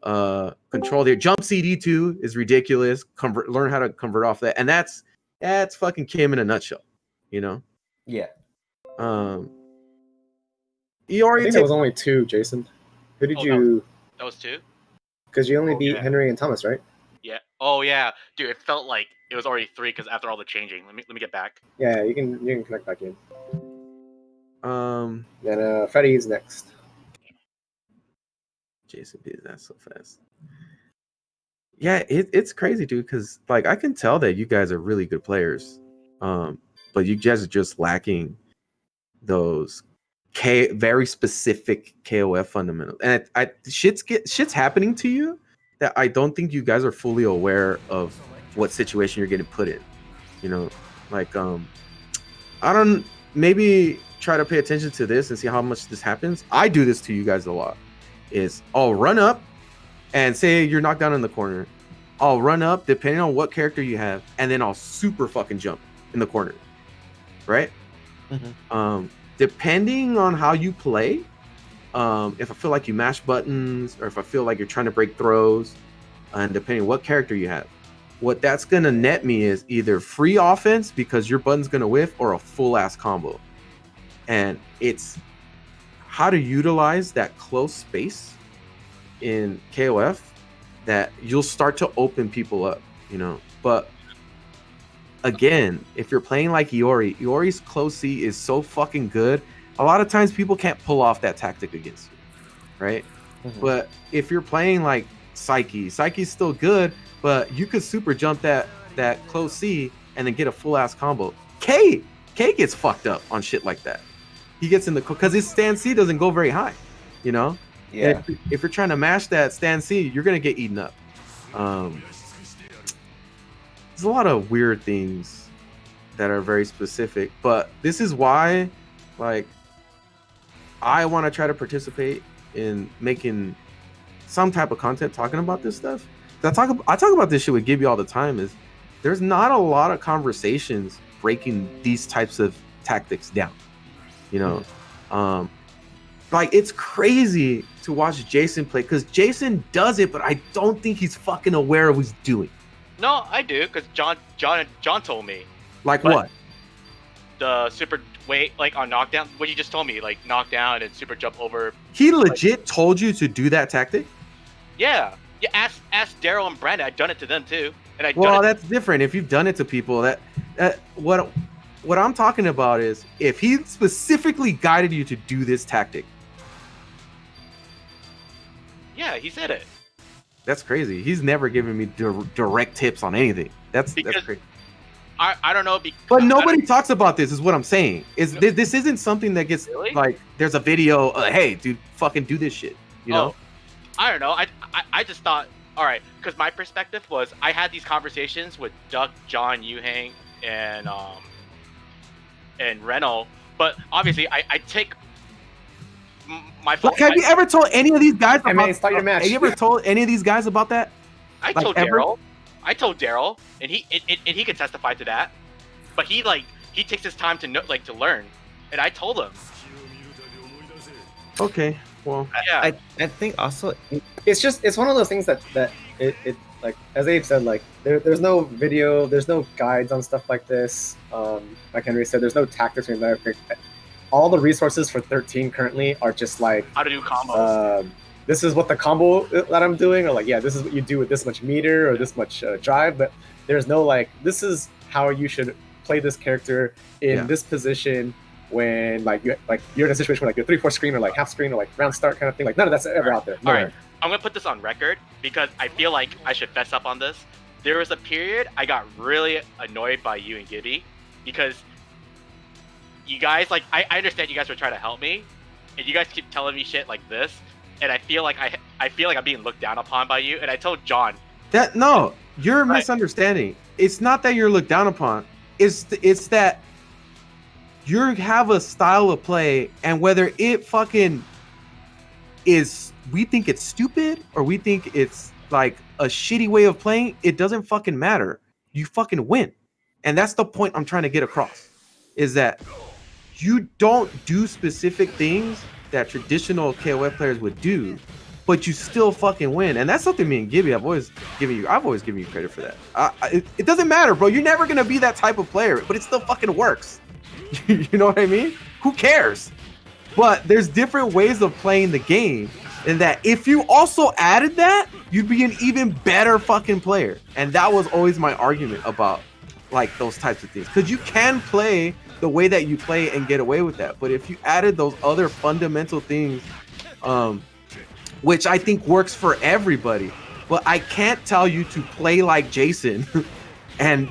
Control there. Jump CD2 is ridiculous. Learn how to convert off that. And that's fucking Kim in a nutshell. You know? Yeah. Iori, I think that was only 2, Jason. Who did you... That was 2? Because you only beat Henry and Thomas, right? Yeah. Oh, yeah. Dude, it felt like it was already 3 because after all the changing. Let me get back. Yeah, you can connect back in. Then Freddy's next. Jason did that so fast. Yeah, it's crazy, dude, because like I can tell that you guys are really good players. But you guys are just lacking those very specific KOF fundamentals. And shit's happening to you that I don't think you guys are fully aware of what situation you're getting put in. You know, like maybe try to pay attention to this and see how much this happens. I do this to you guys a lot. Is I'll run up and say you're knocked down in the corner. I'll run up depending on what character you have, and then I'll super fucking jump in the corner. Right? Depending on how you play, if I feel like you mash buttons or if I feel like you're trying to break throws, and depending on what character you have, what that's gonna net me is either free offense because your button's gonna whiff or a full ass combo. And it's how to utilize that close space in KOF that you'll start to open people up, you know. But again, if you're playing like Iori's close C is so fucking good. A lot of times people can't pull off that tactic against you, right? But if you're playing like Psyche's still good, but you could super jump that close C and then get a full ass combo. K gets fucked up on shit like that. He gets in the because his stand C doesn't go very high, you know. Yeah. If you're trying to mash that stand C, you're gonna get eaten up. There's a lot of weird things that are very specific, but this is why, like, I want to try to participate in making some type of content talking about this stuff. I talk about this shit with Gibby all the time. Is there's not a lot of conversations breaking these types of tactics down. You know, like it's crazy to watch Jason play because Jason does it, but I don't think he's fucking aware of what he's doing. No, I do, because John told me. Like what? The super like on knockdown. What you just told me, like knockdown and super jump over. He legit told you to do that tactic? Yeah. Ask Daryl and Brandon. I've done it to them too, and that's different. If you've done it to people, what I'm talking about is if he specifically guided you to do this tactic. Yeah, he said it. That's crazy. He's never given me direct tips on anything. That's crazy. I don't know. But nobody talks about this. Is what I'm saying. This isn't something that gets Really? like there's a video. Hey, dude, fucking do this shit. You know? I don't know. I just thought, all right, because my perspective was I had these conversations with Duck, John, Yuhang, and Reno, but obviously I take my. Like, have you ever told any of these guys? Hey, man, start your match. Have you ever told any of these guys about that? I Like, told ever? Daryl. I told Daryl, and he could testify to that. But he takes his time to know, to learn, and I told him. Okay, well, Yeah. I think also It's one of those things that it like, as Abe said, like there's no video, there's no guides on stuff like this. Like Henry said, there's no tactics or anything. All the resources for 13 currently are just like How to do combos. this is what the combo that I'm doing, or like, yeah, this is what you do with this much meter or this much drive, but there's no like, this is how you should play this character in this position when you're in a situation where like you're 3/4 screen or like half screen or like round start kind of thing. Like none of that's ever out there. All right, I'm gonna put this on record because I feel like I should fess up on this. There was a period I got really annoyed by you and Gibby because you guys I understand you guys were trying to help me, and you guys keep telling me shit like this, and I feel like I'm being looked down upon by you. And I told John you're misunderstanding. It's not that you're looked down upon. It's that you have a style of play, and whether it fucking is, we think it's stupid or we think it's like a shitty way of playing, it doesn't fucking matter. You fucking win. And that's the point I'm trying to get across, is that you don't do specific things that traditional KOF players would do, but you still fucking win. And that's something me and Gibby, I've always given you credit for that. It doesn't matter, bro. You're never going to be that type of player, but it still fucking works. You know what I mean? Who cares? But there's different ways of playing the game, and that if you also added that, you'd be an even better fucking player. And that was always my argument about like those types of things, because you can play the way that you play and get away with that. But if you added those other fundamental things, which I think works for everybody, but I can't tell you to play like Jason and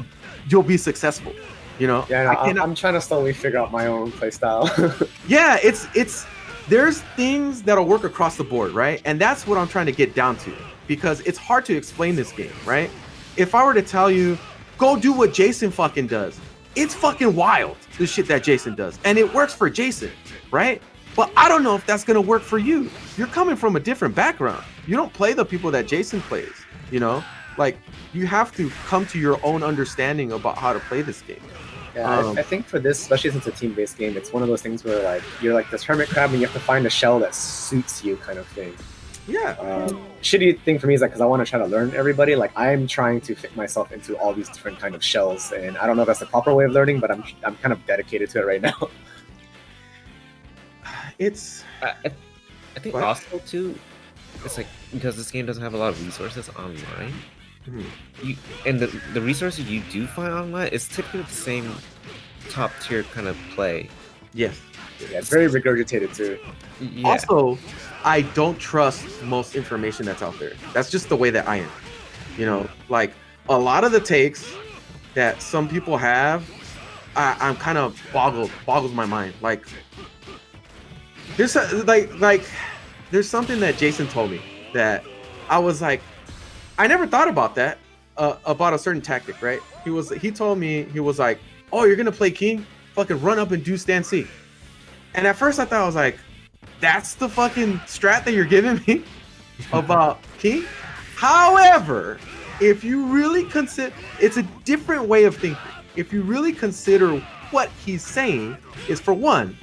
you'll be successful. You know, yeah, no, I'm trying to slowly figure out my own play style. Yeah, it's there's things that'll work across the board, right? And that's what I'm trying to get down to, because it's hard to explain this game, right? If I were to tell you, go do what Jason fucking does, it's fucking wild, the shit that Jason does, and it works for Jason, right? But I don't know if that's gonna work for you. You're coming from a different background. You don't play the people that Jason plays, you know? Like, you have to come to your own understanding about how to play this game. Yeah, I think for this, especially since it's a team-based game, it's one of those things where like you're like this hermit crab and you have to find a shell that suits you, kind of thing. Yeah. Shitty thing for me is like, because I want to try to learn everybody, like I'm trying to fit myself into all these different kind of shells, and I don't know if that's the proper way of learning, but I'm kind of dedicated to it right now. It's I think what? also too, it's like because this game doesn't have a lot of resources online. And the resources you do find online is typically the same top tier kind of play. Yes. Yeah, it's very regurgitated too. Yeah. Also, I don't trust most information that's out there. That's just the way that I am. You know, like a lot of the takes that some people have, I'm kind of boggles my mind. Like there's there's something that Jason told me that I was like, I never thought about that, about a certain tactic, right? He told me, he was like, oh, you're gonna play King? Fucking run up and do stand C. And at first I thought, I was like, that's the fucking strat that you're giving me about King? However, if you really consider, it's a different way of thinking. If you really consider what he's saying, is for one,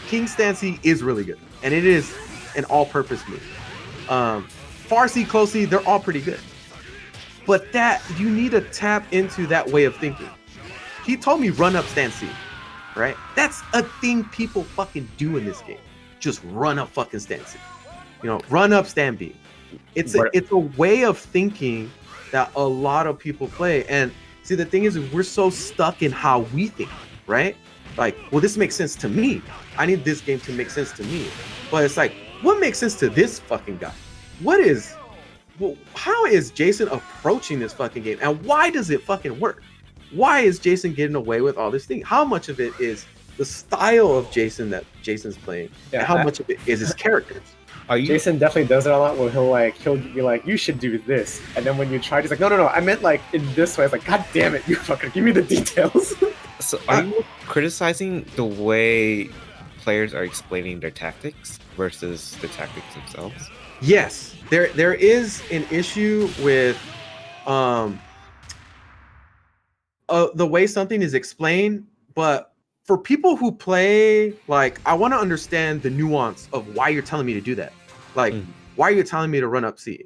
King stand C is really good, and it is an all-purpose move. Far C, close C, they're all pretty good. But that, you need to tap into that way of thinking. He told me run up stand C, right? That's a thing people fucking do in this game. Just run up fucking stand C. You know, run up stand B. It's a way of thinking that a lot of people play. And see, the thing is we're so stuck in how we think, right? Like, well, this makes sense to me. I need this game to make sense to me. But it's like, what makes sense to this fucking guy? What is well, how is Jason approaching this fucking game, and why does it fucking work? Why is Jason getting away with all this thing? How much of it is the style of Jason that Jason's playing, and how much of it is his characters? Jason definitely does it a lot where he'll be like, you should do this, and then when you try, he's like, no, I meant like in this way. It's like, god damn it, you fucking give me the details. So are you criticizing the way players are explaining their tactics versus the tactics themselves? Yes, there is an issue with the way something is explained, but for people who play, like, I want to understand the nuance of why you're telling me to do that. Like, why are you telling me to run up C?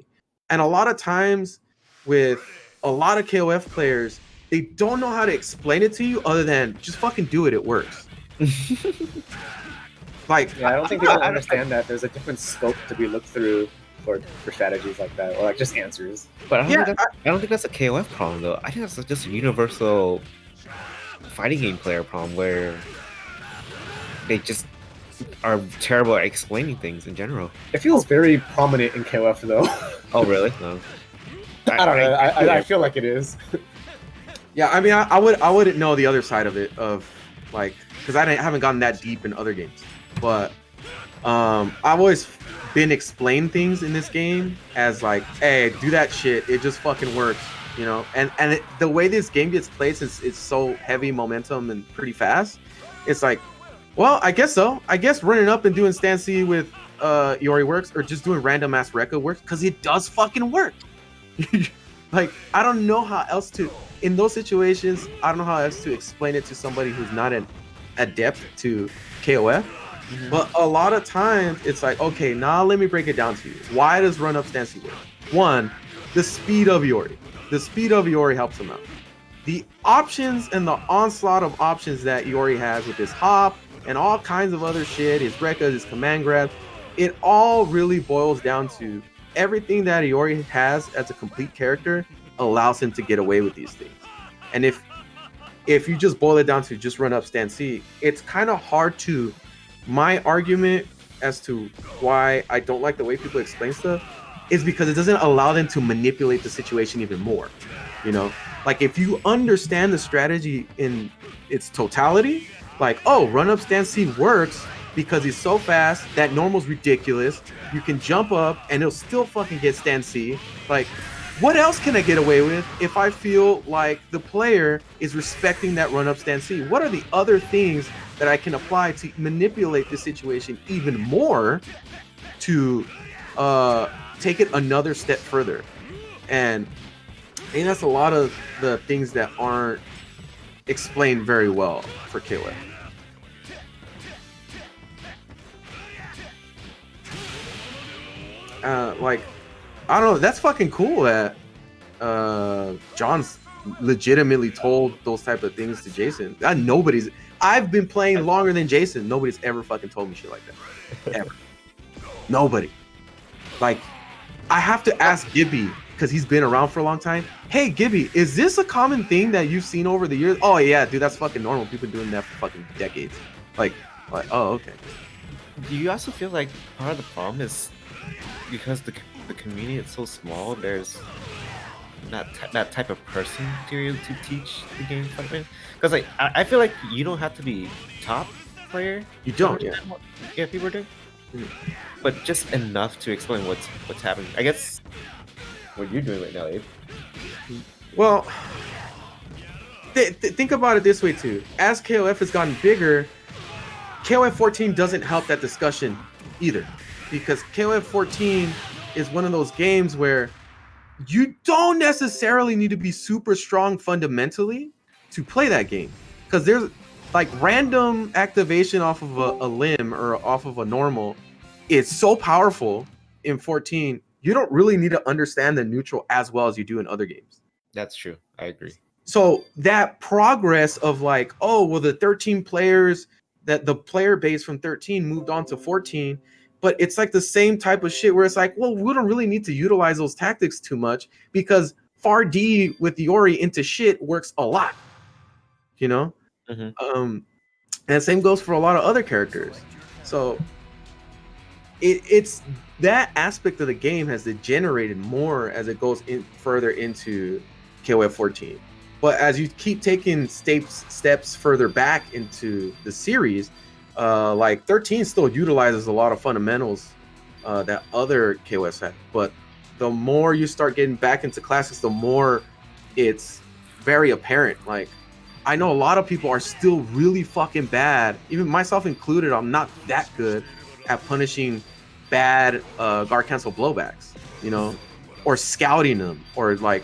And a lot of times with a lot of KOF players, they don't know how to explain it to you other than just fucking do it, it works. Like, yeah, I don't think people understand that there's a different scope to be looked through for strategies like that, or like just answers. But I don't think that's a KOF problem though. I think that's just a universal fighting game player problem where they just are terrible at explaining things in general. It feels very prominent in KOF though. Oh really? No. I don't know. I feel like it is. Yeah, I mean, I wouldn't know the other side of it, of like, because I haven't gotten that deep in other games, but I've always been explained things in this game as like, hey, do that shit, it just fucking works, you know. And the way this game gets played, since it's so heavy momentum and pretty fast, it's like, well, I guess so. I guess running up and doing stand C with Iori works, or just doing random ass Rekka works, because it does fucking work. Like, I don't know how else to, in those situations, I don't know how else to explain it to somebody who's not an adept to KOF. But a lot of times it's like, okay, now let me break it down to you. Why does run up stand C work? One, the speed of Iori. The speed of Iori helps him out. The options and the onslaught of options that Iori has with his hop and all kinds of other shit, his Rekkas, his command grab, it all really boils down to everything that Iori has as a complete character allows him to get away with these things. And if you just boil it down to just run up stand C, it's kind of hard to, my argument as to why I don't like the way people explain stuff is because it doesn't allow them to manipulate the situation even more. You know, like if you understand the strategy in its totality, like, oh, run up stand C works because he's so fast, that normal's ridiculous, you can jump up and it'll still fucking get stand C. Like, what else can I get away with if I feel like the player is respecting that run up stand C? What are the other things that I can apply to manipulate the situation even more to take it another step further? And I think that's a lot of the things that aren't explained very well for KOF. Like, I don't know, that's fucking cool that John's legitimately told those type of things to Jason. I've been playing longer than Jason. Nobody's ever fucking told me shit like that. Ever. Nobody. Like, I have to ask Gibby, because he's been around for a long time. Hey, Gibby, is this a common thing that you've seen over the years? Oh, yeah, dude, that's fucking normal. People doing that for fucking decades. Like, oh, okay. Do you also feel like part of the problem is because the community is so small, there's not that type of person to teach the game? Because like I feel like you don't have to be top player. You don't, yeah. Yeah, people do. But just enough to explain what's happening. I guess what you're doing right now, Abe. Well, think about it this way too. As KOF has gotten bigger, KOF 14 doesn't help that discussion either, because KOF 14 is one of those games where you don't necessarily need to be super strong fundamentally to play that game, because there's like random activation off of a limb or off of a normal. It's so powerful in 14. You don't really need to understand the neutral as well as you do in other games. That's true. I agree. So that progress of like, oh, well, the 13 players, that the player base from 13 moved on to 14, but it's like the same type of shit where it's like, well, we don't really need to utilize those tactics too much because far D with Iori into shit works a lot, you know? And same goes for a lot of other characters. So it's that aspect of the game has degenerated more as it goes in further into KOF 14. But as you keep taking steps further back into the series, like 13 still utilizes a lot of fundamentals that other KOFs have. But the more you start getting back into classics, the more it's very apparent. Like, I know a lot of people are still really fucking bad, even myself included. I'm not that good at punishing bad guard cancel blowbacks, you know, or scouting them, or like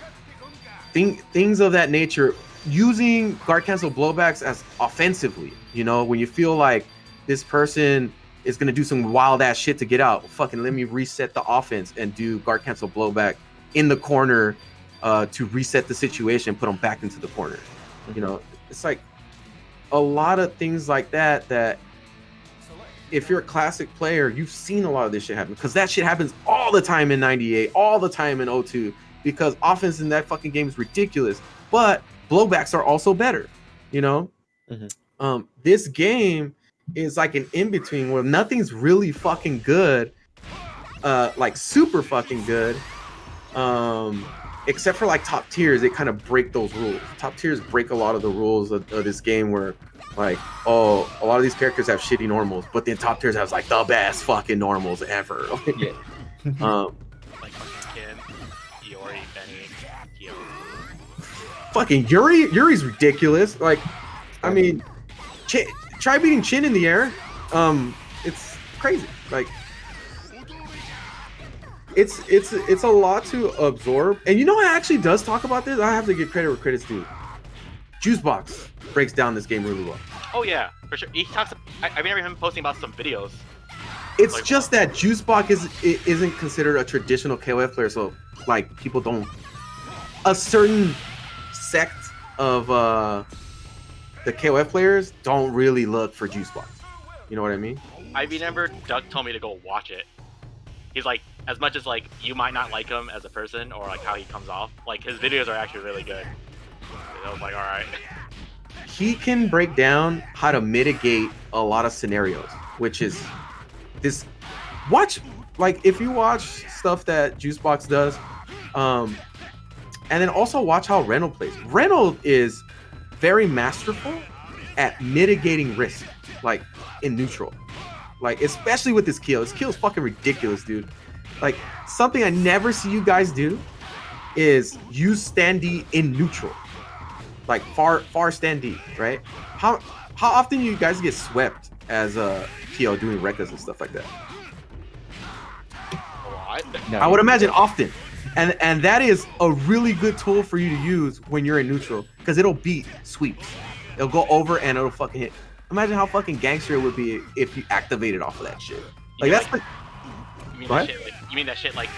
things of that nature. Using guard cancel blowbacks as offensively, you know, when you feel like this person is gonna do some wild ass shit to get out, well, fucking let me reset the offense and do guard cancel blowback in the corner to reset the situation, put them back into the corner. You know, it's like a lot of things like that, that if you're a classic player, you've seen a lot of this shit happen, because that shit happens all the time in 98, all the time in 02, because offense in that fucking game is ridiculous, but blowbacks are also better, you know? This game is like an in-between where nothing's really fucking good, like super fucking good, except for like top tiers. They kind of break those rules. Top tiers break a lot of the rules of this game, where like, oh, a lot of these characters have shitty normals, but then top tiers has like the best fucking normals ever. Yeah. Like fucking Kim, Iori, Benny, Kyo. Fucking Yuri's ridiculous. Like, I mean, try beating Chin in the air. It's crazy. Like, it's a lot to absorb. And you know, I actually does talk about this. I have to give credit where credit's due. Juicebox breaks down this game really well. Oh yeah, for sure. He talks. I remember him posting about some videos. It's like, just that Juicebox isn't considered a traditional KOF player, so like people don't. A certain sect of the KOF players don't really look for Juicebox. You know what I mean? I remember Doug told me to go watch it. He's like, as much as like you might not like him as a person or like how he comes off, like his videos are actually really good. And I was like, all right. He can break down how to mitigate a lot of scenarios, which is this. Watch, like, if you watch stuff that Juicebox does, and then also watch how Reynolds plays. Reynolds is very masterful at mitigating risk, like in neutral, like especially with his kill. His kill is fucking ridiculous, dude. Like, something I never see you guys do is use standee in neutral, like far standee, right? How often you guys get swept as a Kyo doing rekas and stuff like that? A lot. No, I would imagine often. And that is a really good tool for you to use when you're in neutral, because it'll beat sweeps. It'll go over and it'll fucking hit. Imagine how fucking gangster it would be if you activated off of that shit. Like, that's like, you mean that shit, like, you mean that shit like,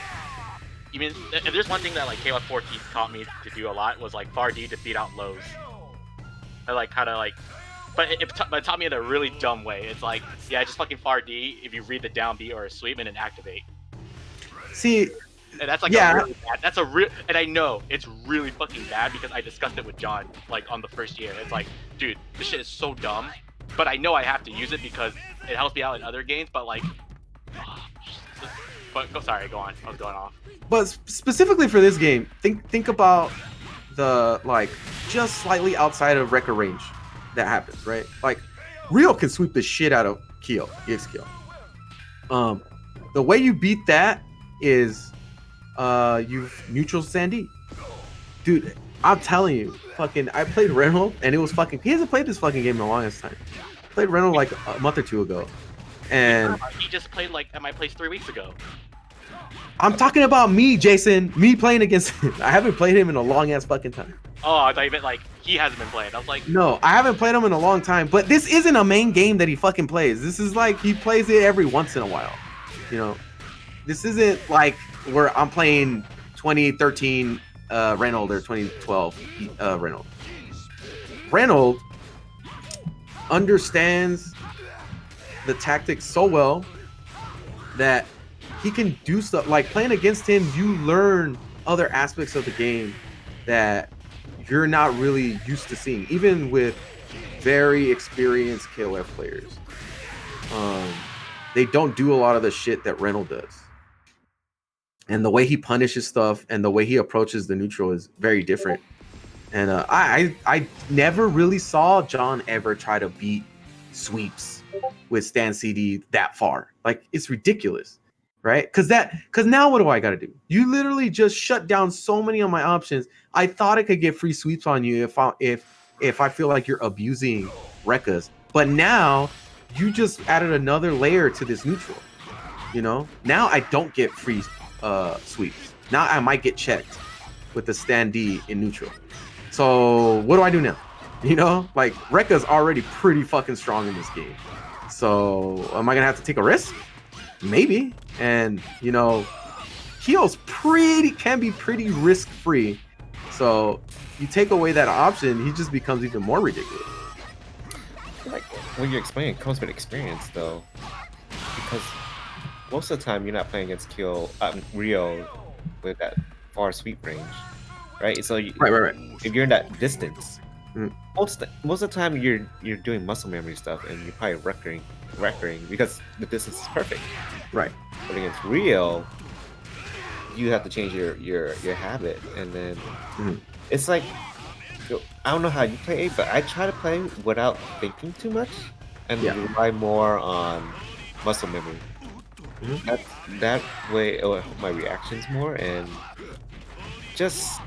you mean if there's one thing that like KOF 14 taught me to do a lot, was like far D to beat out lows. I like kind of like, but it taught me in a really dumb way. It's like, yeah, just fucking far D if you read the down B or a sweep and then activate. see, And that's like yeah. a really bad. That's a real, and I know it's really fucking bad because I discussed it with John like on the first year. It's like, dude, this shit is so dumb, but I know I have to use it because it helps me out in other games. But like, sorry, go on. I was going off. but specifically for this game, think about the, like, just slightly outside of record range that happens, right? Like, Rio can sweep the shit out of Kyo, EX Kyo. The way you beat that is you've neutral Sandy. Dude, I'm telling you, fucking, I played Reynolds and it was fucking, he hasn't played this fucking game in the longest time. I played Reynolds like a month or two ago. And He just played like at my place 3 weeks ago. I'm talking about me, Jason, me playing against him. I haven't played him in a long ass fucking time. Oh, I thought you meant like he hasn't been playing. I was like, No, I haven't played him in a long time, but this isn't a main game that he fucking plays. This is like, he plays it every once in a while. You know, this isn't like where I'm playing 2013 Reynolds or 2012 Reynolds. Reynolds understands the tactics so well that he can do stuff. Like, playing against him, you learn other aspects of the game that you're not really used to seeing, even with very experienced KOF players. they don't do a lot of the shit that Reynolds does. And the way he punishes stuff and the way he approaches the neutral is very different. And I never really saw John ever try to beat sweeps with stand CD that far. Like, it's ridiculous, right? Because now what do I got to do? You literally just shut down so many of my options. I thought I could get free sweeps on you if I feel like you're abusing Rekkas, but now you just added another layer to this neutral. You know, now I don't get free sweeps. Now I might get checked with the stand D in neutral. So what do I do now? You know, like Rekka's already pretty fucking strong in this game. So am I gonna have to take a risk? Maybe. And you know, Kyo's can be pretty risk free. So you take away that option, he just becomes even more ridiculous. Like when you explain, it comes with experience though, because most of the time you're not playing against Rio with that far sweep range, right? So Right. If you're in that distance, most of the time you're doing muscle memory stuff, and you're probably recurring because the distance is perfect. Right. But against Rio, you have to change your habit, and then it's like, I don't know how you play, but I try to play without thinking too much and rely more on muscle memory. That way it'll help my reactions more and just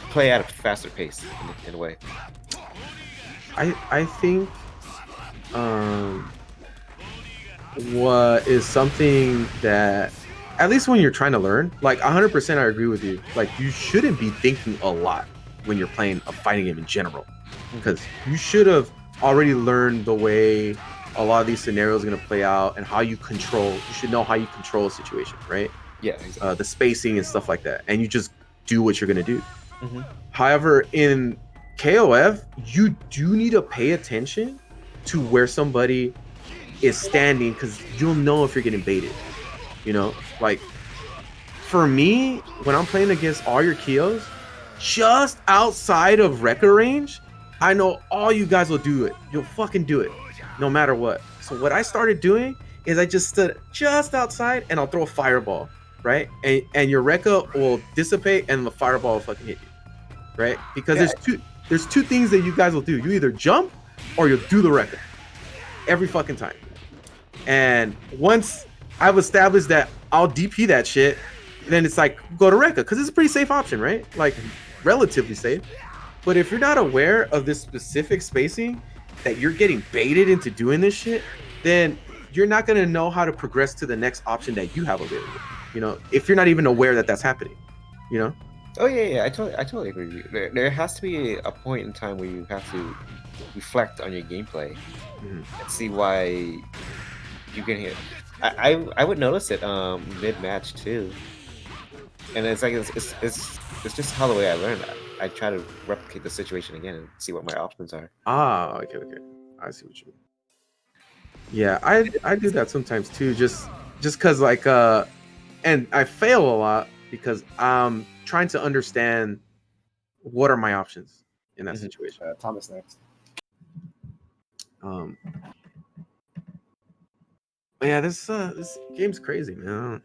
play at a faster pace in a way. I think what is something that, at least when you're trying to learn, like 100% I agree with you. Like, you shouldn't be thinking a lot when you're playing a fighting game in general, because you should have already learned the way a lot of these scenarios are going to play out and how you should know how you control a situation, right? Yeah, exactly. The spacing and stuff like that, and you just do what you're going to do. However, in KOF, you do need to pay attention to where somebody is standing, because you'll know if you're getting baited. You know, like for me, when I'm playing against all your Kyos, just outside of Rekka range, I know all you guys will do it. You'll fucking do it, no matter what. So what I started doing is I just stood just outside and I'll throw a fireball, right? And your Rekka will dissipate and the fireball will fucking hit you, right? Because there's two things that you guys will do. You either jump or you'll do the Rekka every fucking time. And once I've established that I'll DP that shit, then it's like, go to Rekka, because it's a pretty safe option, right? Like, relatively safe. But if you're not aware of this specific spacing, that you're getting baited into doing this shit, then you're not going to know how to progress to the next option that you have available. You know, if you're not even aware that that's happening, you know? Oh yeah, I totally agree with you. There has to be a point in time where you have to reflect on your gameplay and see why you can hit. I would notice it mid match too, and it's like it's just how the way I learned that. I try to replicate the situation again and see what my options are. Okay. I see what you mean. Yeah, I do that sometimes too, just because like and I fail a lot because I'm trying to understand what are my options in that situation. Thomas next. Yeah, this game's crazy, man.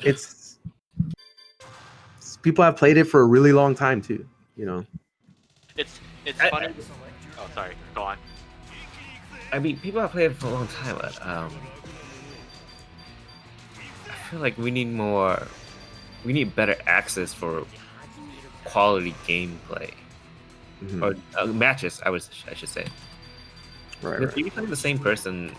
It's people have played it for a really long time too, you know. It's funny. Oh, sorry. Go on. I mean, people have played it for a long time, but I feel like we need better access for quality gameplay or matches. I should say. Right. If you play the same person,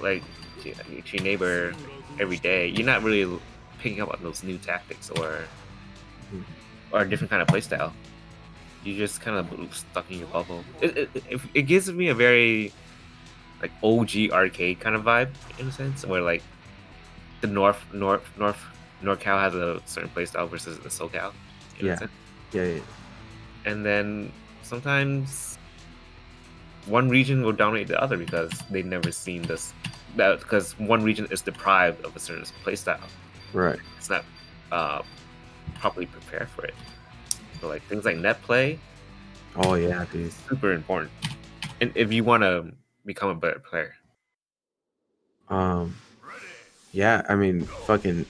like to your neighbor every day, you're not really picking up on those new tactics or a different kind of playstyle. You just kind of stuck in your bubble. It gives me a very like OG arcade kind of vibe in a sense, where like the NorCal has a certain playstyle versus the SoCal. Yeah. And then sometimes one region will dominate the other because they've never seen this. Because one region is deprived of a certain playstyle. Right. It's not properly prepared for it. So like things like net play. Oh yeah, dude. Super important. And if you want to become a better player. Yeah, I mean, fucking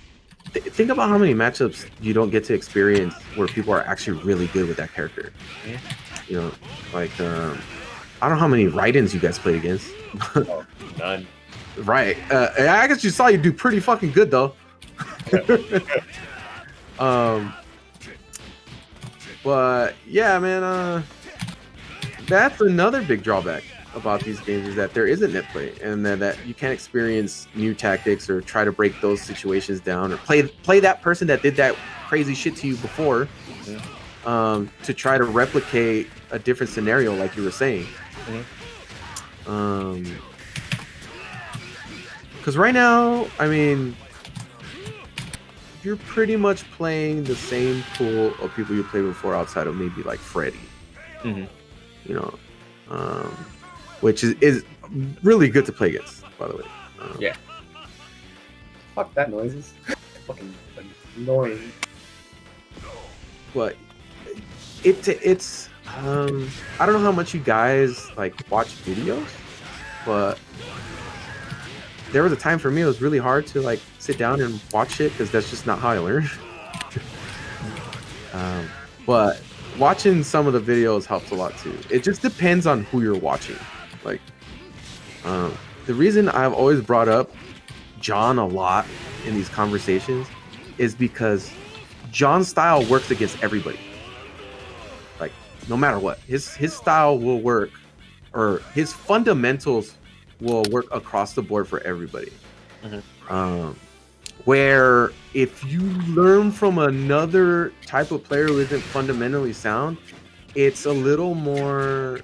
think about how many matchups you don't get to experience where people are actually really good with that character. Yeah. You know, like I don't know how many Raidens you guys played against. Oh, none. Right. I guess you saw you do pretty fucking good though. But yeah, man, that's another big drawback about these games is that there isn't net play and that you can't experience new tactics or try to break those situations down or play that person that did that crazy shit to you before to try to replicate a different scenario like you were saying. Because right now, I mean, you're pretty much playing the same pool of people you played before outside of maybe like Freddy. You know, which is really good to play against, by the way. Yeah. Fuck that noises. Fucking annoying. But it's I don't know how much you guys like watch videos, but there was a time for me it was really hard to like sit down and watch it because that's just not how I learn. But watching some of the videos helps a lot too. It just depends on who you're watching. Like the reason I've always brought up John a lot in these conversations is because John's style works against everybody. Like no matter what, his style will work, or his fundamentals will work across the board for everybody. Where if you learn from another type of player who isn't fundamentally sound, it's a little more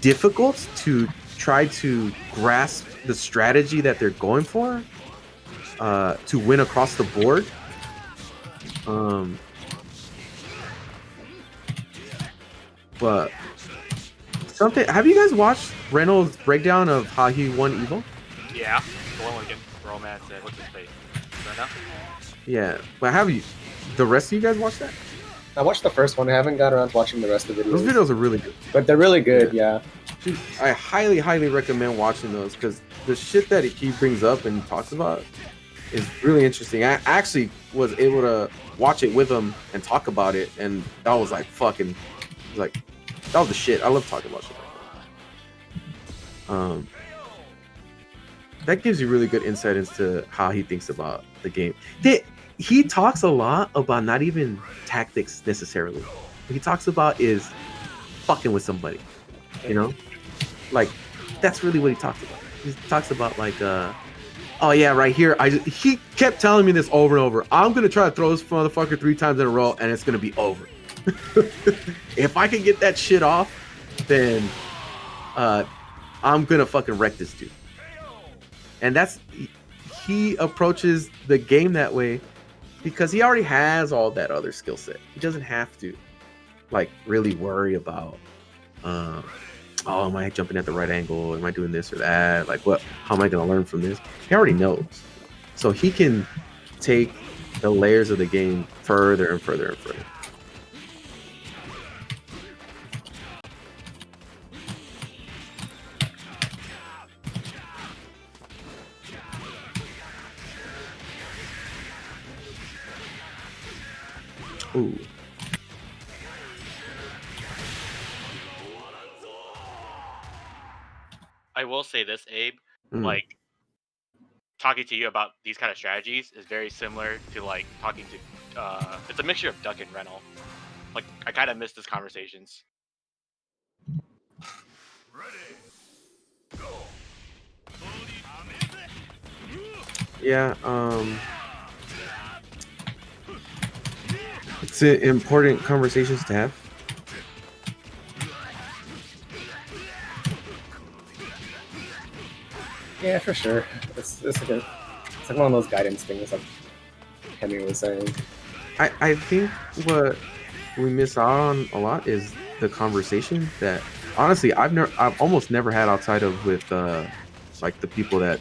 difficult to try to grasp the strategy that they're going for to win across the board. But something. Have you guys watched Reynolds' breakdown of how he won Evo? Yeah, the one against Romance and what's his face? Brenda? Yeah, but have you? The rest of you guys watched that? I watched the first one. I haven't got around to watching the rest of the videos. Those videos are really good. But they're really good, yeah. Dude, I highly, highly recommend watching those because the shit that he brings up and talks about is really interesting. I actually was able to watch it with him and talk about it, and that was like fucking, like, that was the shit. I love talking about shit like that. That gives you really good insight into how he thinks about the game. He talks a lot about not even tactics necessarily. What he talks about is fucking with somebody, you know? Like, that's really what he talks about. He talks about like, oh yeah, right here. He kept telling me this over and over. I'm gonna try to throw this motherfucker 3 times in a row, and it's gonna be over. If I can get that shit off, then I'm gonna fucking wreck this dude. And he approaches the game that way because he already has all that other skill set. He doesn't have to like really worry about oh, am I jumping at the right angle? Am I doing this or that? Like, how am I gonna learn from this? He already knows. So he can take the layers of the game further and further and further. Ooh. I will say this, Abe. Like, talking to you about these kind of strategies is very similar to like talking to. It's a mixture of Duck and Rennell. Like, I kind of miss these conversations. Yeah. It's important conversations to have. Yeah, for sure. It's like one of those guidance things, like Henry was saying. I think what we miss out on a lot is the conversation that honestly I've almost never had outside of with like the people that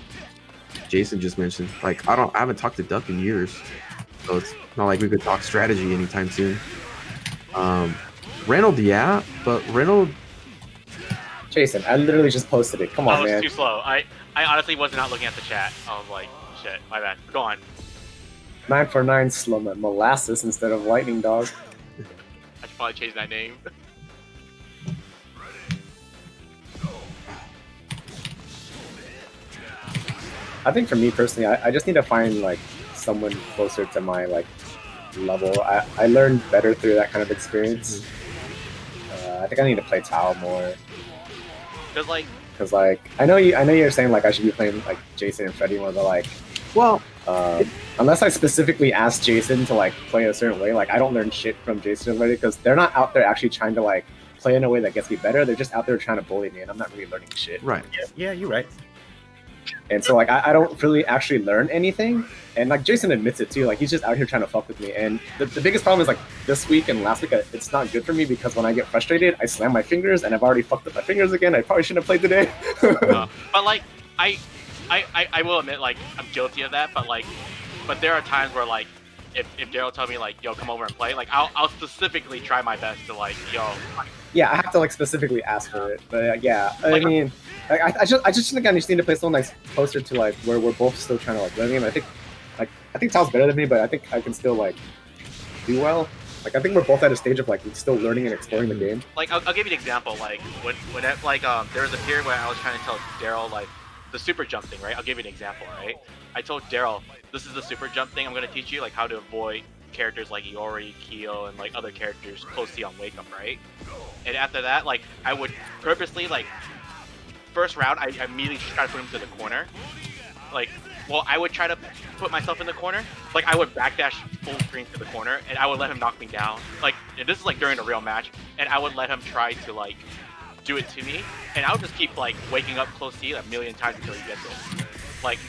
Jason just mentioned. Like I haven't talked to Duck in years, so it's not like we could talk strategy anytime soon. Reynolds, yeah, but Reynolds Jason, I literally just posted it. Come I on, was man. too slow. I honestly was not looking at the chat. I was like, shit, my bad. Go on. 949 Slum Molasses instead of Lightning Dog. I should probably change that name. I think for me personally, I just need to find like someone closer to my like level. I learned better through that kind of experience. I think I need to play Tao more. Because like I know you're saying like I should be playing like Jason and Freddy more, but like Well, unless I specifically ask Jason to like play a certain way, like I don't learn shit from Jason and Freddy because they're not out there actually trying to like play in a way that gets me better. They're just out there trying to bully me, and I'm not really learning shit. right. Yeah, you're right. And so like I don't really actually learn anything. And like Jason admits it too, like he's just out here trying to fuck with me. And the biggest problem is like this week and last week, it's not good for me because when I get frustrated, I slam my fingers, and I've already fucked up my fingers again. I probably shouldn't have played today. but like I will admit like I'm guilty of that. But there are times where like if Daryl tells me like yo come over and play, like I'll specifically try my best to like yo. Yeah, I have to like specifically ask for it. But yeah, I mean, like, I just think I just need to play someone like closer to like where we're both still trying to like learn the game. I think Tal's better than me, but I think I can still like do well. Like I think we're both at a stage of like still learning and exploring the game. Like I'll give you an example. Like when there was a period where I was trying to tell Daryl like the super jump thing, right? I'll give you an example, right? I told Daryl this is the super jump thing I'm gonna teach you, like how to avoid characters like Iori, Kyo, and like other characters close to on Wake Up, right? And after that, like I would purposely like first round I immediately try to put him to the corner. Like, well, I would try to put myself in the corner. Like I would backdash full screen to the corner, and I would let him knock me down. Like and this is like during a real match, and I would let him try to like do it to me, and I would just keep like waking up close to you a million times until he gets it. Like,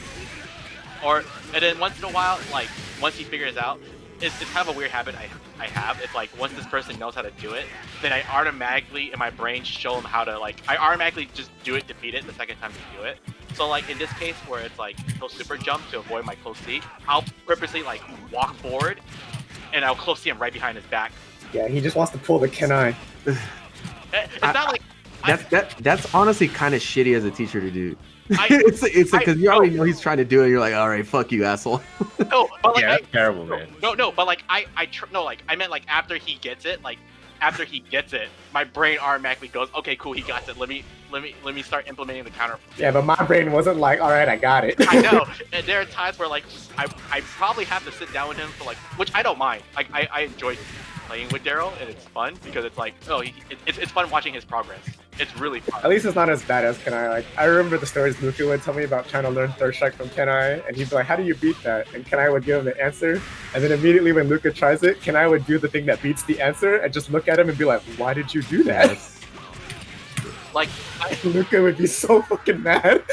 and then once in a while, like once he figures out, it's kind of a weird habit I have. It's like once this person knows how to do it, then I automatically in my brain show him how to like. I automatically just do it, defeat it the second time you do it. So like in this case where it's like he'll super jump to avoid my close C, I'll purposely like walk forward, and I'll close C him right behind his back. Yeah, he just wants to pull the Kenai. It's not like That's honestly kind of shitty as a teacher to do. It's because you already know he's trying to do it. You're like, all right, fuck you, asshole. No, but like Yeah, that's terrible, man. No, but like I meant like after he gets it, my brain automatically goes, okay, cool, he got it. Let me start implementing the counter. Yeah, but my brain wasn't like, all right, I got it. I know. And there are times where like I probably have to sit down with him for like, which I don't mind. Like I enjoy playing with Daryl, and it's fun because it's like, oh, it's fun watching his progress. It's really fun. At least it's not as bad as Kenai. Like I remember the stories Luca would tell me about trying to learn Third Strike from Kenai, and he'd be like, "How do you beat that?" And Kenai would give him the answer, and then immediately when Luca tries it, Kenai would do the thing that beats the answer, and just look at him and be like, "Why did you do that?" Like Luca would be so fucking mad.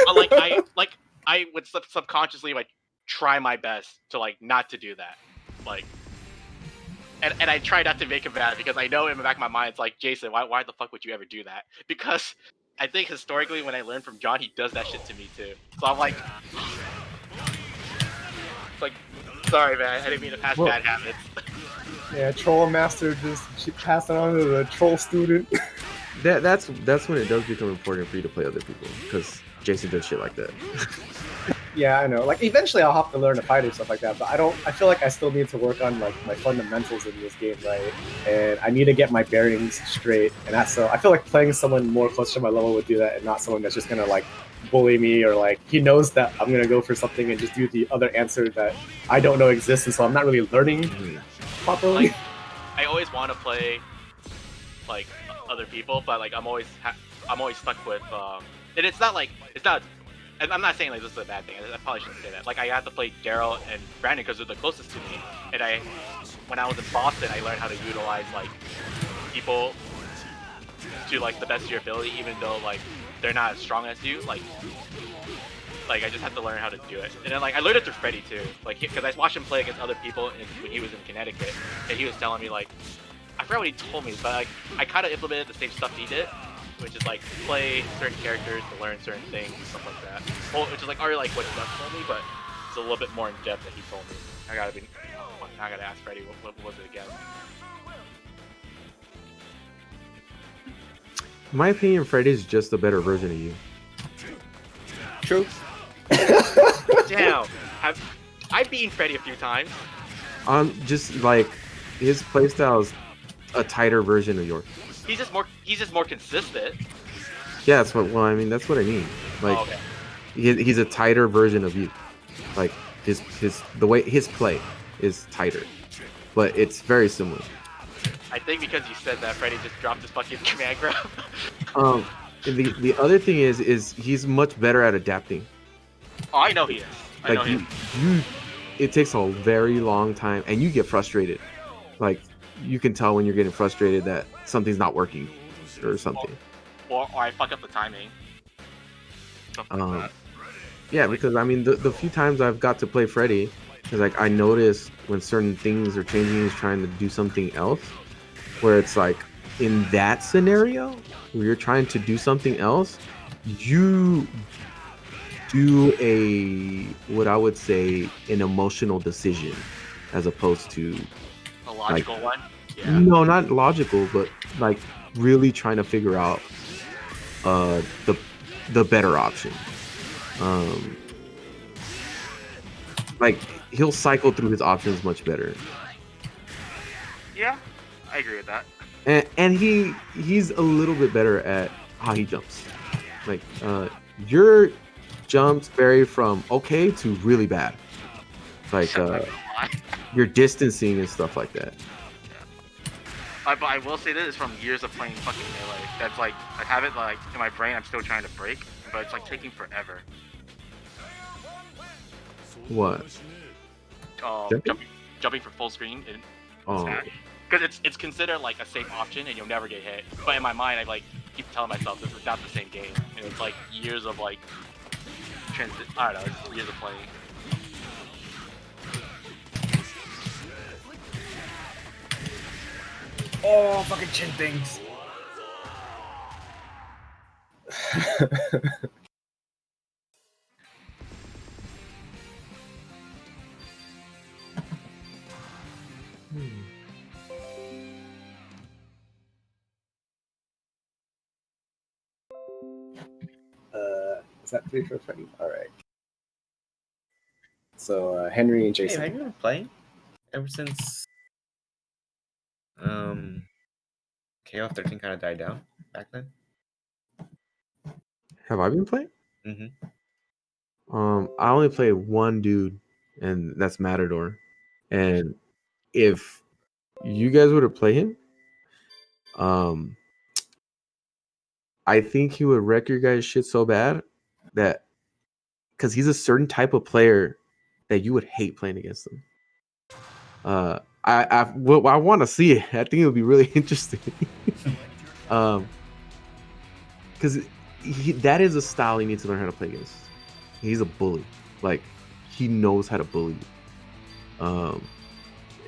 But I would subconsciously like try my best to like not to do that, like. And I try not to make him mad because I know in the back of my mind it's like, Jason, why the fuck would you ever do that? Because I think historically when I learned from John, he does that shit to me too. So I'm like, it's like, sorry man, I didn't mean to pass bad habits. Yeah, Troll Master just passing on to the Troll student. That's when it does become important for you to play other people, because Jason does shit like that. Yeah, I know. Like eventually I'll have to learn to fight and stuff like that, but I feel like I still need to work on like my fundamentals in this game, right? And I need to get my bearings straight. And so I feel like playing someone more close to my level would do that, and not someone that's just gonna like bully me, or like he knows that I'm gonna go for something and just do the other answer that I don't know exists, and so I'm not really learning properly. Like, I always want to play like other people, but like I'm always stuck with and it's not. And I'm not saying like this is a bad thing. I probably shouldn't say that. Like I have to play Daryl and Brandon because they're the closest to me. And when I was in Boston, I learned how to utilize like people to like the best of your ability, even though like they're not as strong as you. Like I just have to learn how to do it. And then like I learned it through Freddy too. Like because I watched him play against other people when he was in Connecticut, and he was telling me like, I forgot what he told me, but like I kind of implemented the same stuff he did, which is like play certain characters to learn certain things, stuff like that. Well, which is like already like what Doug told me, but it's a little bit more in depth that he told me. I gotta ask Freddy what was it again? In my opinion, Freddy's just a better version of you. True. Damn. I've beaten Freddy a few times. Just like his playstyle is a tighter version of yours. He's just more consistent. Yeah, that's what. Well, I mean, that's what I mean. Like, Oh, okay. he's a tighter version of you. Like the way his play is tighter, but it's very similar. I think because you said that, Freddy just dropped his fucking command grab. The other thing is he's much better at adapting. Oh, I know he is. I know Like he is. it takes a very long time, and you get frustrated. Like you can tell when you're getting frustrated that something's not working or something. Or I fuck up the timing. Something like that. Yeah, because I mean the few times I've got to play Freddy, is like I notice when certain things are changing, he's trying to do something else. Where it's like in that scenario where you're trying to do something else, you do what I would say an emotional decision as opposed to A logical one. Yeah. no, not logical, but like really trying to figure out the better option. Like he'll cycle through his options much better. Yeah, I agree with that. And he's a little bit better at how he jumps. Like your jumps vary from okay to really bad. Like your distancing and stuff like that. But I will say this is from years of playing fucking Melee. That's like I have it like in my brain. I'm still trying to break, but it's like taking forever. What? Jumping for full screen in Oh, because it's considered like a safe option and you'll never get hit. But in my mind, I like keep telling myself this is not the same game, and it's like years of like I don't know, it's years of playing. Oh, fucking chin things. Is that 3 for Freddy? All right. So Henry and Hey, Jason. have you been playing ever since KOF XIII kind of died down back then? have I been playing? Mm-hmm. I only play one dude, and that's Matador. And if you guys were to play him, I think he would wreck your guys' shit so bad that because he's a certain type of player that you would hate playing against him. I want to see it. I think it would be really interesting. Because that is a style you need to learn how to play against. He's a bully. Like he knows how to bully you.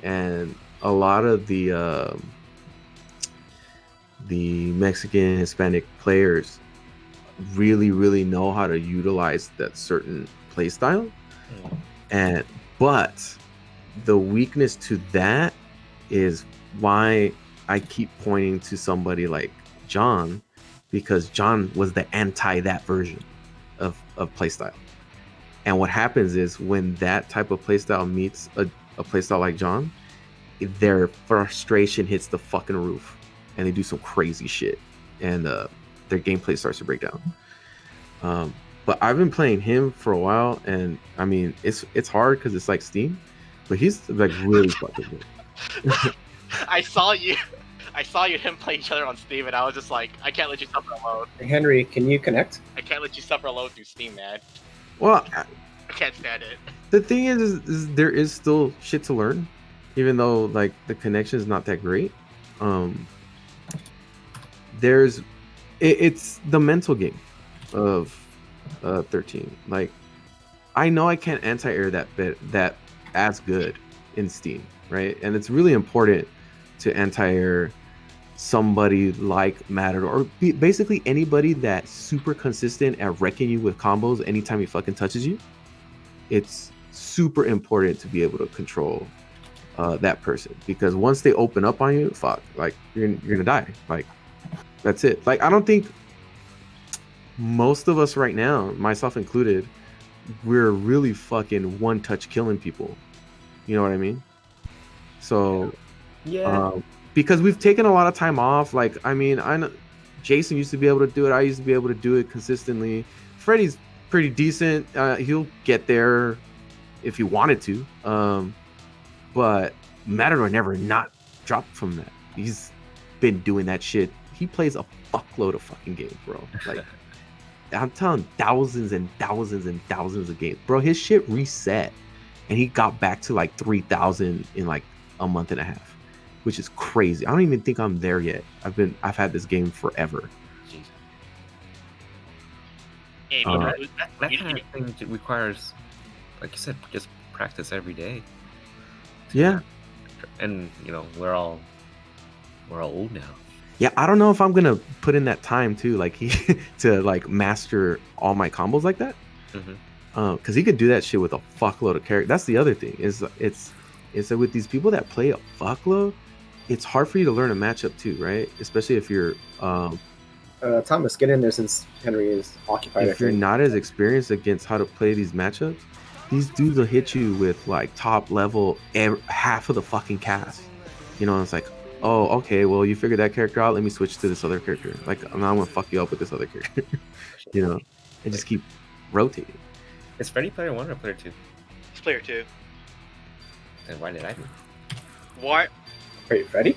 And a lot of the Mexican Hispanic players really know how to utilize that certain play style. But the weakness to that is why I keep pointing to somebody like John, because John was the anti that version of playstyle. And what happens is when that type of playstyle meets a playstyle like John, their frustration hits the fucking roof and they do some crazy shit and their gameplay starts to break down. But I've been playing him for a while, and I mean it's hard because it's like Steam, but he's like really fucking good. I saw you him play each other on Steam, and I was just like, I can't let you suffer alone. Henry, can you connect? I can't let you suffer alone through Steam, man. Well, I can't stand it. the thing is there is still shit to learn, even though like the connection is not that great. It's the mental game of 13. Like I know I can't anti-air that as good in Steam, right? And it's really important to anti-air somebody like Matador, or basically anybody that's super consistent at wrecking you with combos anytime he fucking touches you. It's super important to be able to control that person, because once they open up on you, fuck, like you're gonna die. Like That's it. Like I don't think most of us right now, myself included, we're really fucking one touch killing people. You know what I mean? So Yeah. because we've taken a lot of time off. Like I mean, I know Jason used to be able to do it. I used to be able to do it consistently. Freddy's pretty decent. He'll get there if he wanted to. But Matador never not dropped from that. He's been doing that shit. He plays a fuckload of fucking games, bro. Like I'm telling thousands and thousands and thousands of games, bro. His shit reset, and he got back to like 3,000 in like a month and a half, which is crazy. I don't even think I'm there yet. I've had this game forever. Jeez. Hey, That kind of thing requires, like you said, just practice every day. Yeah. And you know, we're all old now. Yeah, I don't know if I'm gonna put in that time too, like to like master all my combos like that. Because he could do that shit with a fuckload of characters. That's the other thing is it's that with these people that play a fuckload, it's hard for you to learn a matchup too, right? Especially if you're Thomas, get in there since Henry is occupied. if you're not as experienced against how to play these matchups. These dudes will hit you with like top level half of the fucking cast. You know, it's like, oh, okay, well, you figured that character out. Let me switch to this other character. Like, now I'm gonna fuck you up with this other character. You know, and just keep rotating. Is Freddy player 1 or player 2? It's player 2. Then why did I do? What? Wait, Freddy?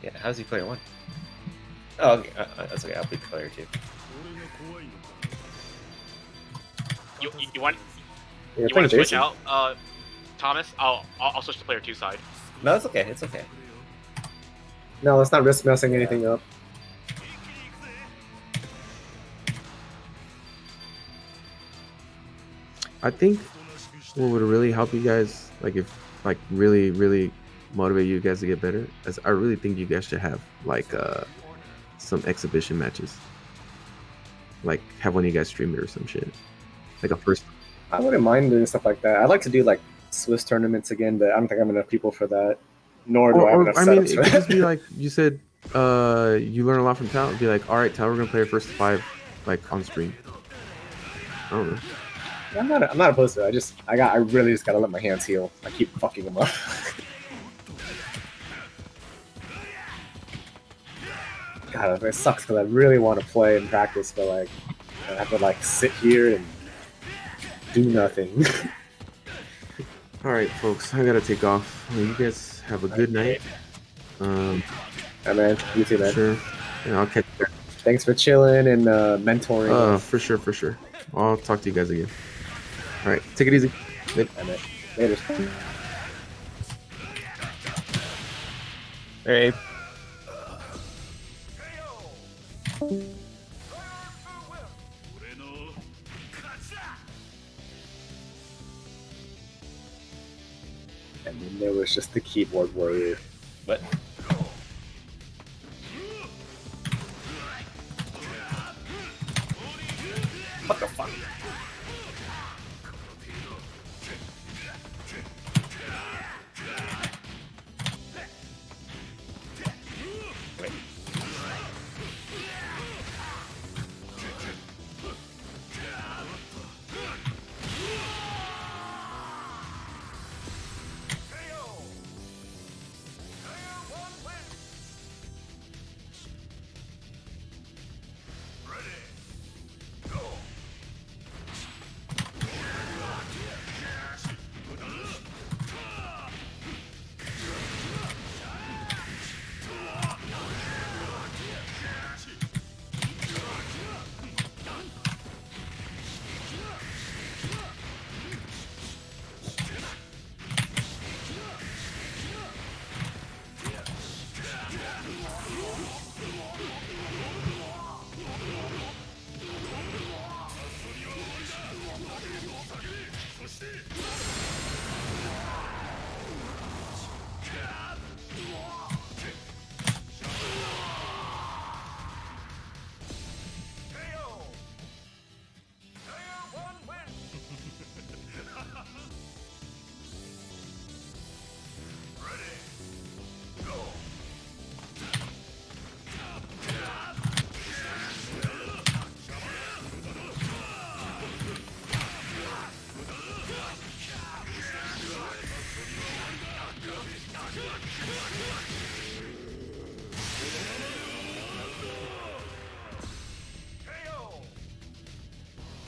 Yeah, how's he player 1? Oh, okay. That's okay. I'll be player 2. You want You're you want to playing switch Jason. out, Thomas? I'll switch to player 2 side. No, it's okay. It's okay. No, let's not risk messing anything up. I think what would really help you guys, like if like really, really motivate you guys to get better, is I really think you guys should have like some exhibition matches. Like have one of you guys stream it or some shit. Like a first. I wouldn't mind doing stuff like that. I'd like to do like Swiss tournaments again, but I don't think I have enough people for that. Nor do I have enough I mean, setups it for could that. just be like you said. You learn a lot from Tal. Be like, all right, Tal, we're gonna play our first 5 like on stream. I don't know. I'm not opposed to it. I really just gotta let my hands heal. I keep fucking them up. God, it sucks because I really want to play and practice, but like I have to like sit here and do nothing. All right, folks, I gotta take off. Well, you guys have a good night. Yeah, man, you too, man. Sure. And I'll catch you. Thanks for chilling and mentoring. For sure. I'll talk to you guys again. All right, take it easy. Yeah, man. Later. Hey. And then there was just the keyboard warrior. What? What the fuck? Wait.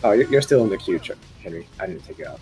Oh, you're still in the queue, Henry. I didn't take you out.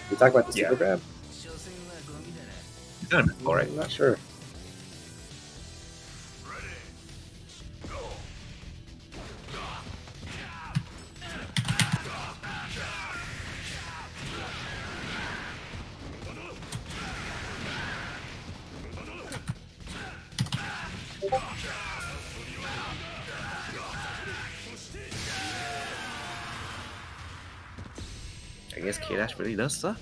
You talk about the super grab? 所詮はゴミだな。 It's kind of all right. I'm not sure. I guess K-Dash really does suck.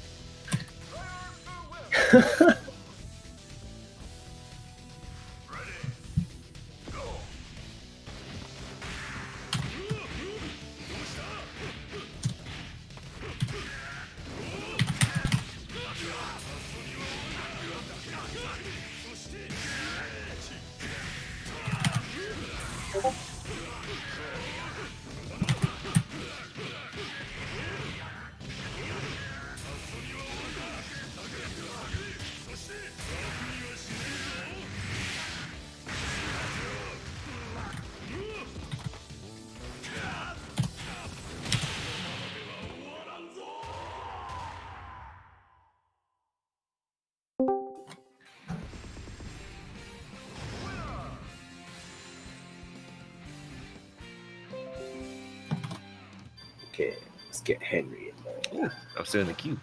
Okay, let's get Henry in there. I'm still in the queue.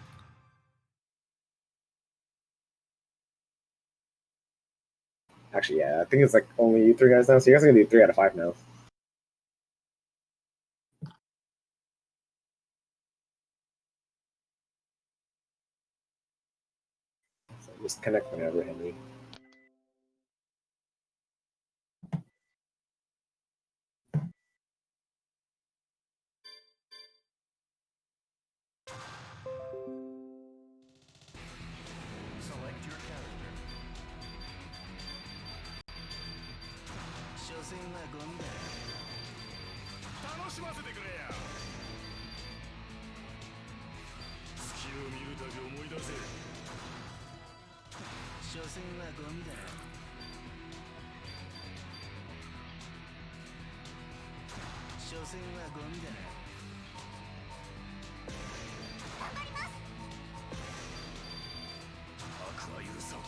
Actually, yeah, I think it's like only you three guys now, so you guys are gonna do 3 out of 5 now. So just connect whenever, Henry. Select your character. 所詮はゴミだな。楽しませてくれや。月を見るたび思い出せ。所詮はゴミだな。所詮はゴミだな。悪は許さん。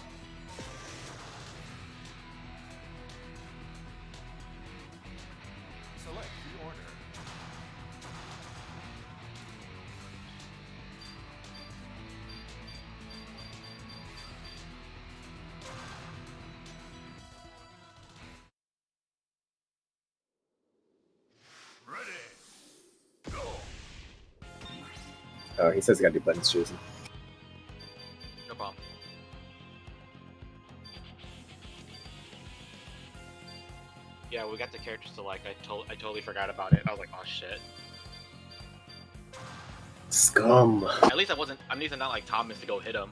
Select the order. He says he got to do buttons choosing. No problem. Yeah, we got the character select. I totally forgot about it. I was like, oh shit. Scum. At least I'm not like Thomas to go hit him.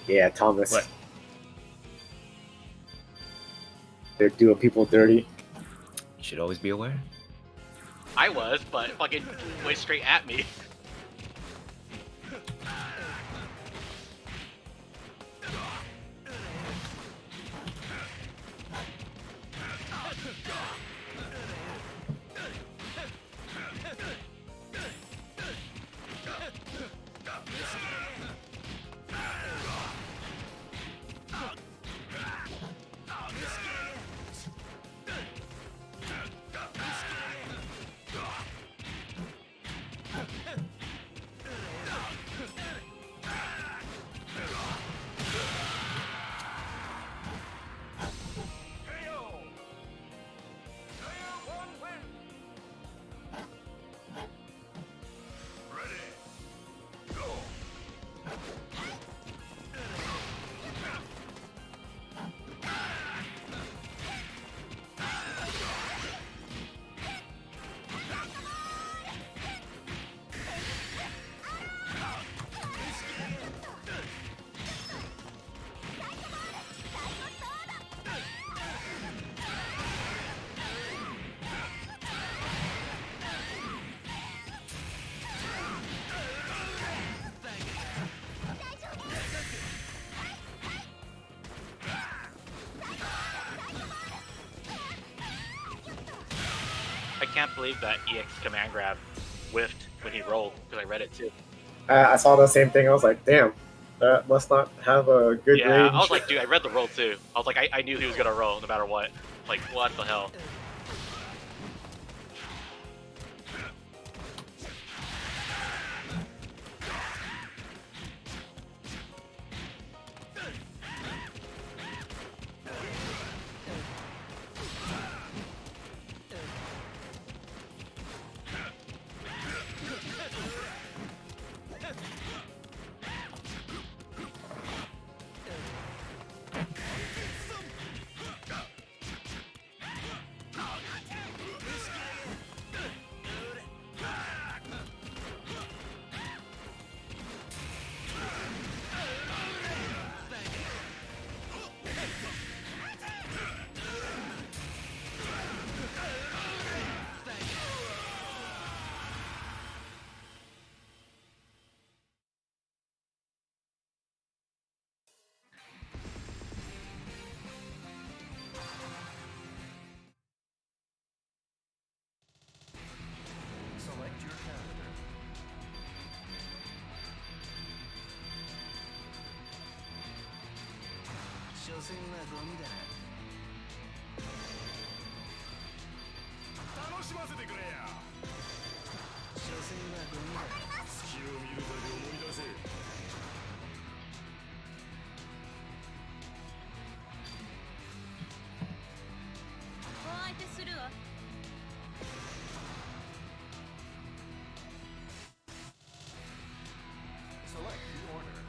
Yeah, Thomas. What? They're doing people dirty. You should always be aware. I was, but fucking went straight at me. I can't believe that EX command grab whiffed when he rolled, because I read it too. I saw the same thing. I was like, damn, that must not have a good Yeah, range. I was like, dude, I read the roll too. I was like, I knew he was gonna roll no matter what. Like, what the hell? Select your character. 所詮はゴミだ。楽しませてくれや。所詮はゴミだ。月を見るたび思い出せ。お相手するわ。 Select the order.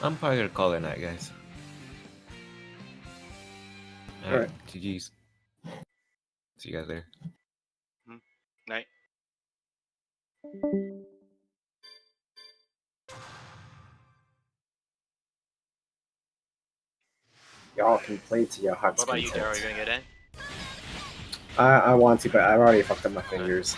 I'm probably gonna call it a night, guys. All right, GG's. See you guys later. Night. Y'all can play to your heart's What about you, Daryl? Are you content. gonna get in? I want to, but I've already fucked up my fingers.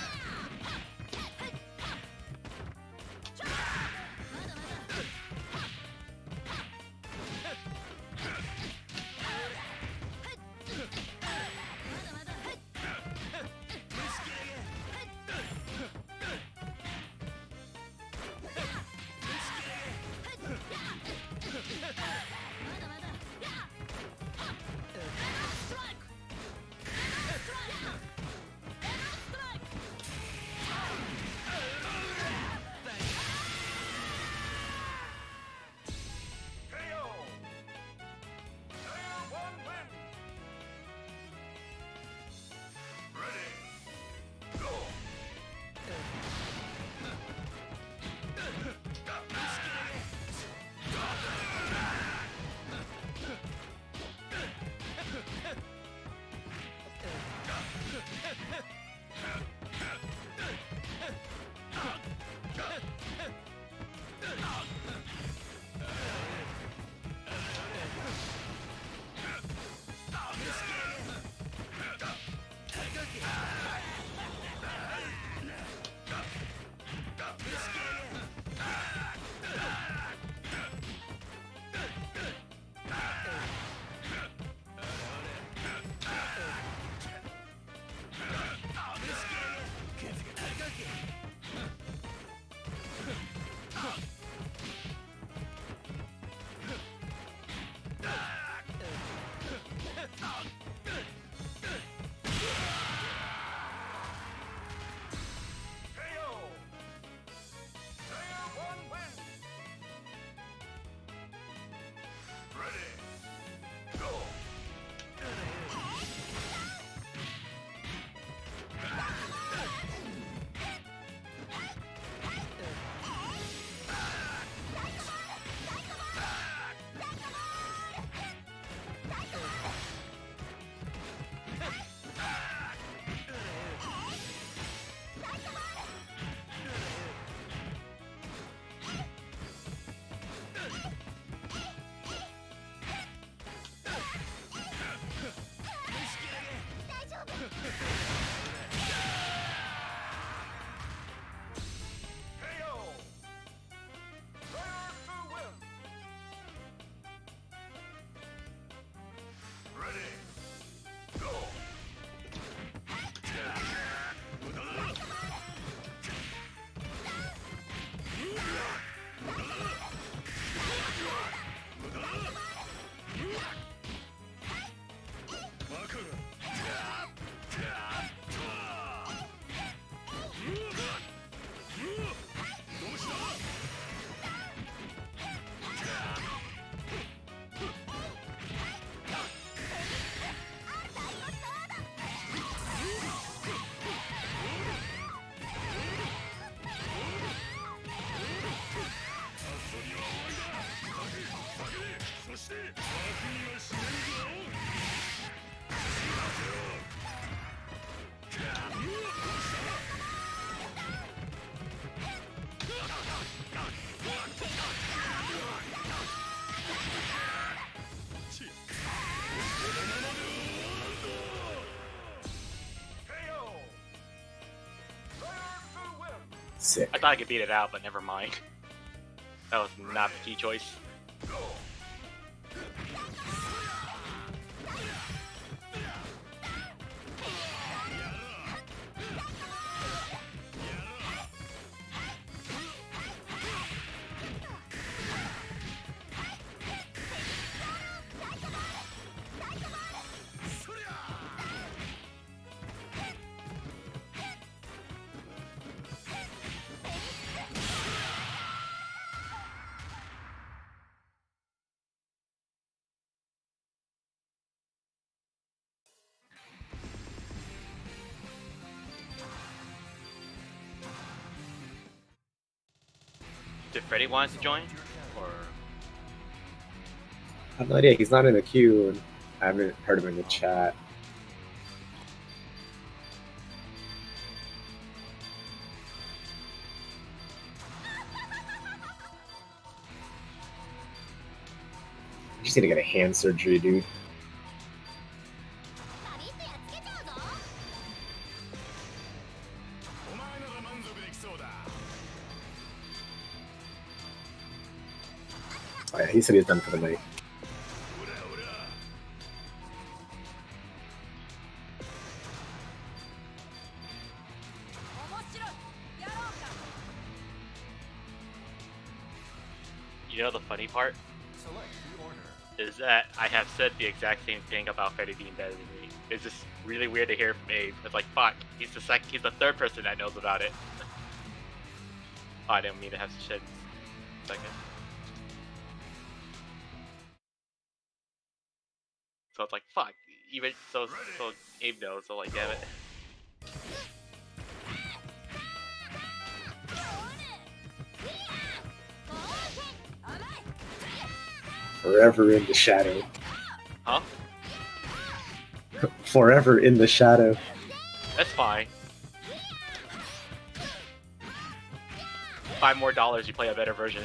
Sick. I thought I could beat it out, but never mind. That was not the key choice. Your turn. Did Freddy want to join? Select your character. Or... I have no idea. He's not in the queue, and I haven't heard him in the chat. I just need to get a hand surgery, dude. Oh, yeah, he said he's done for the night. You know the funny part Select the order. is that I have said the exact same thing about Freddy being better than me. It's just really weird to hear from Abe. It's like, fuck, he's the third person that knows about it. Oh, I didn't mean to have to shed a second. So it's like, fuck, even so Abe knows, so like, damn it. Forever in the shadow. Huh? Forever in the shadow. That's fine. $5 more, you play a better version.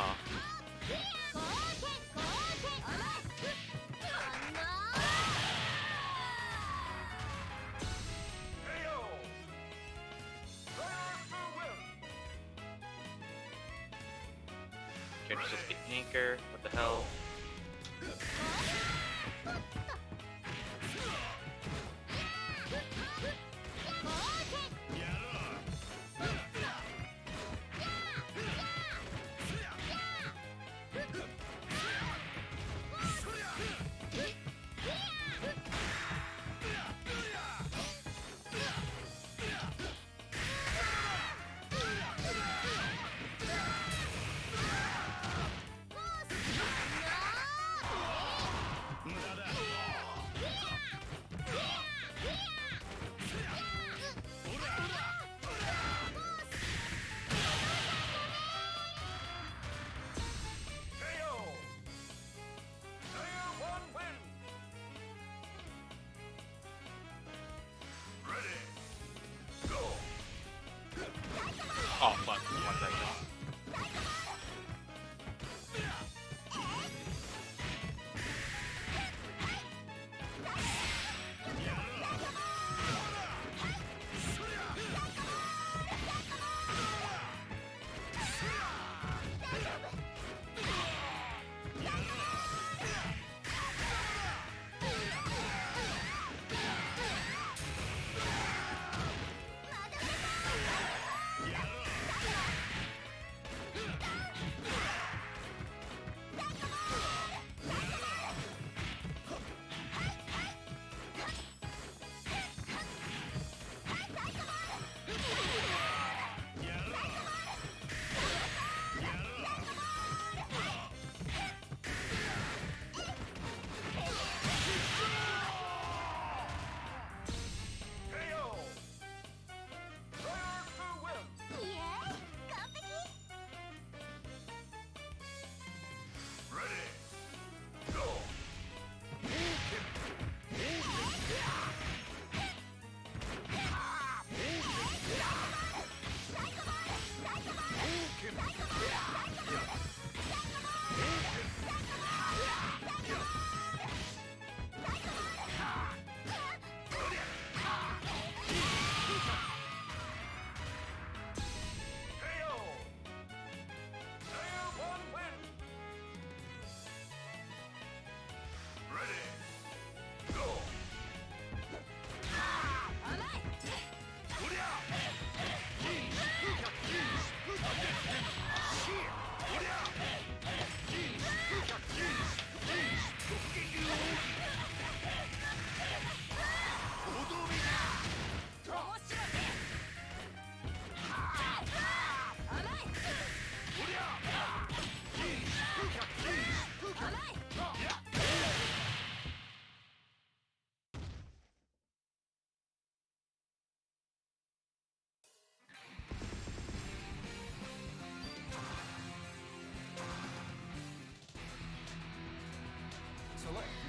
Oh. Character's just the anchor. What the hell?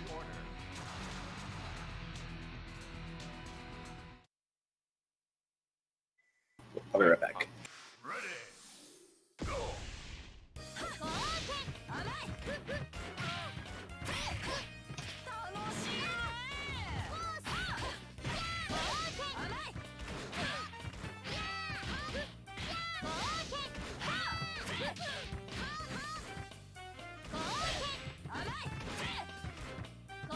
corner. I'll be right back. Ready. Go. こ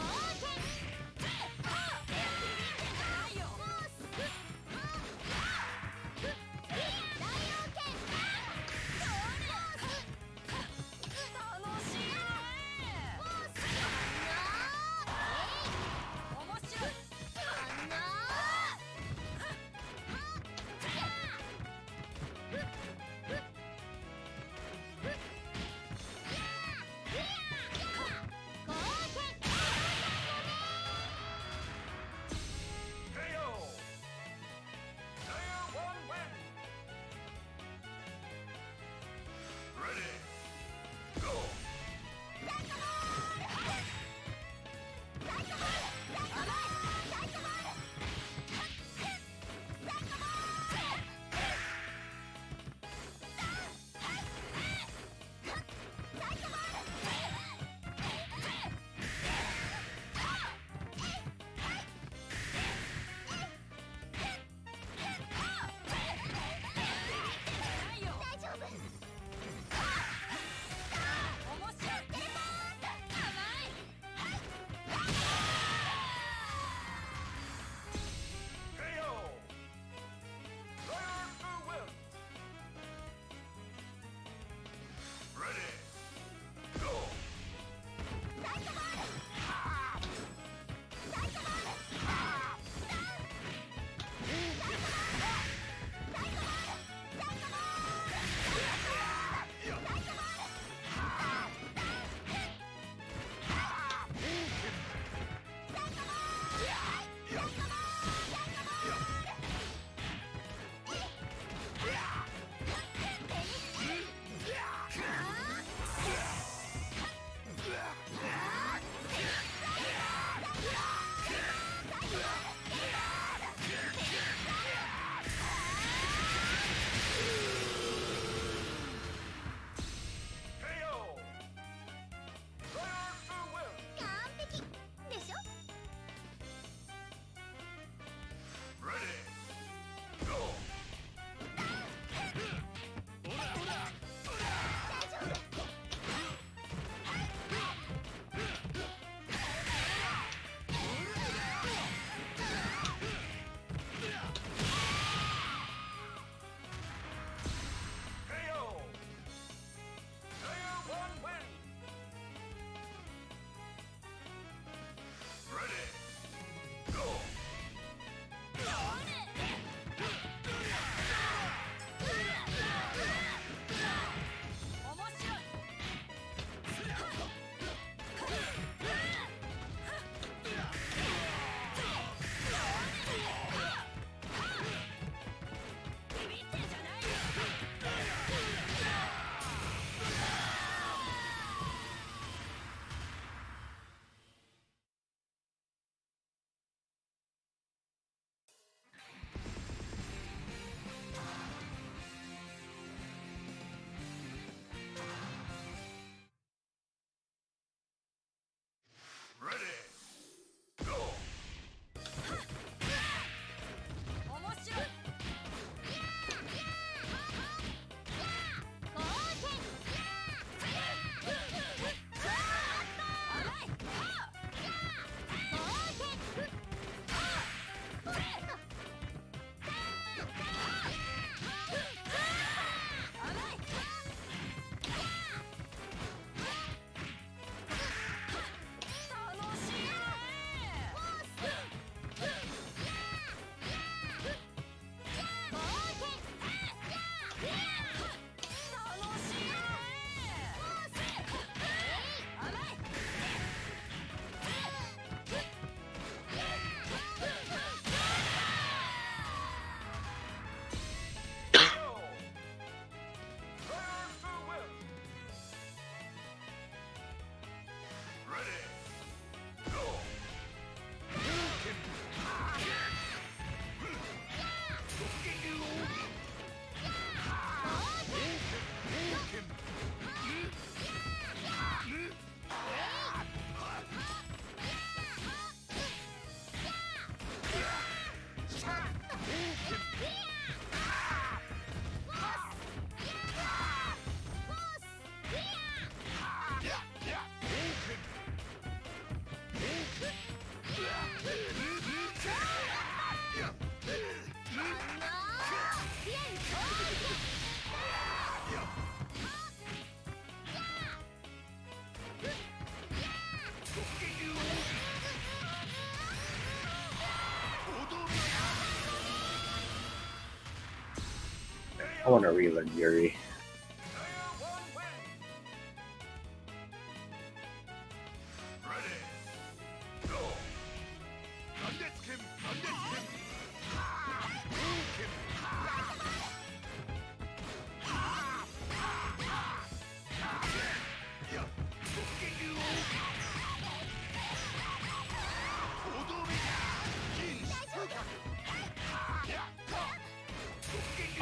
I want to relearn Yuri.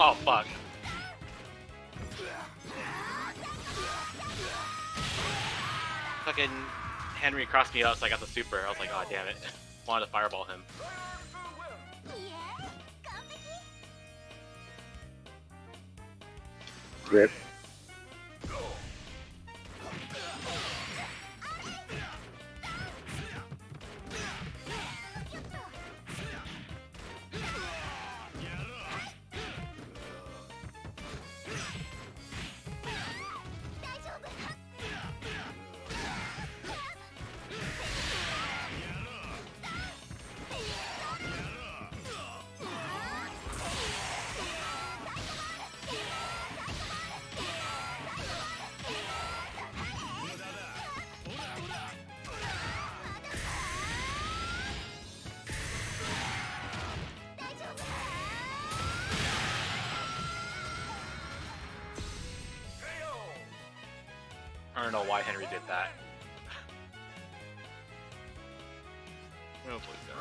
Oh fuck. Fucking Henry crossed me out, so I got the super. I was like, oh damn it. Wanted to fireball him. Rip. I don't know why Henry did that. Oh, please God.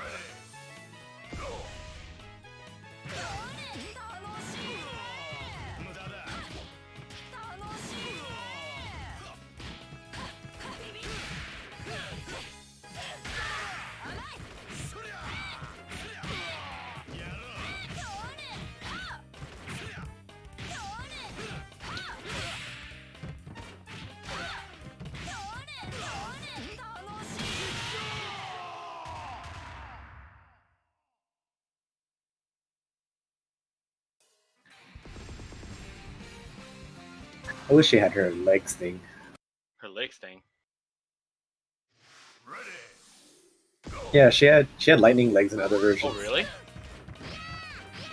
I wish she had her legs thing. Her leg sting. Yeah, she had lightning legs in other versions. Oh really?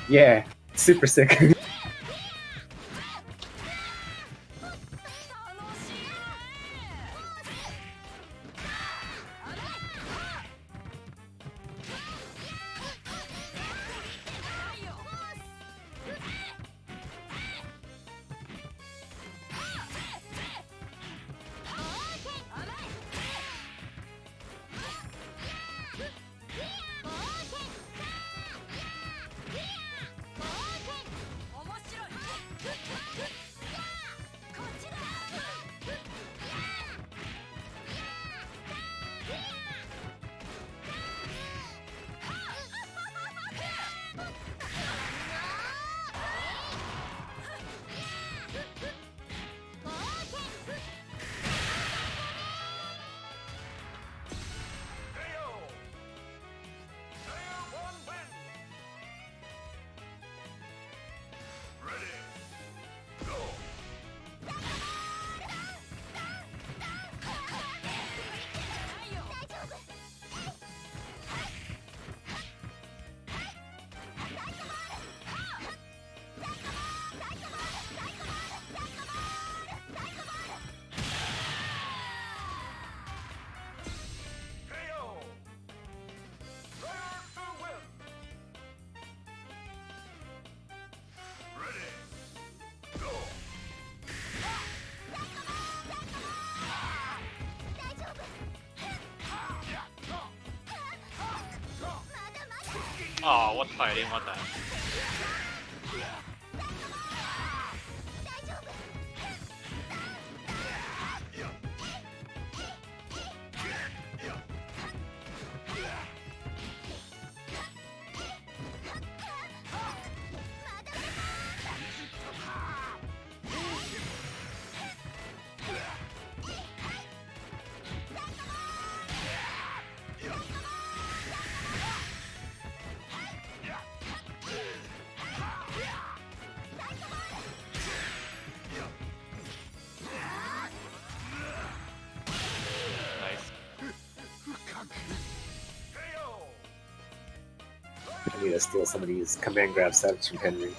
Yeah, super sick. Oh, what the fuck? I didn't want that. I need to steal some of these command grab sets from Henry.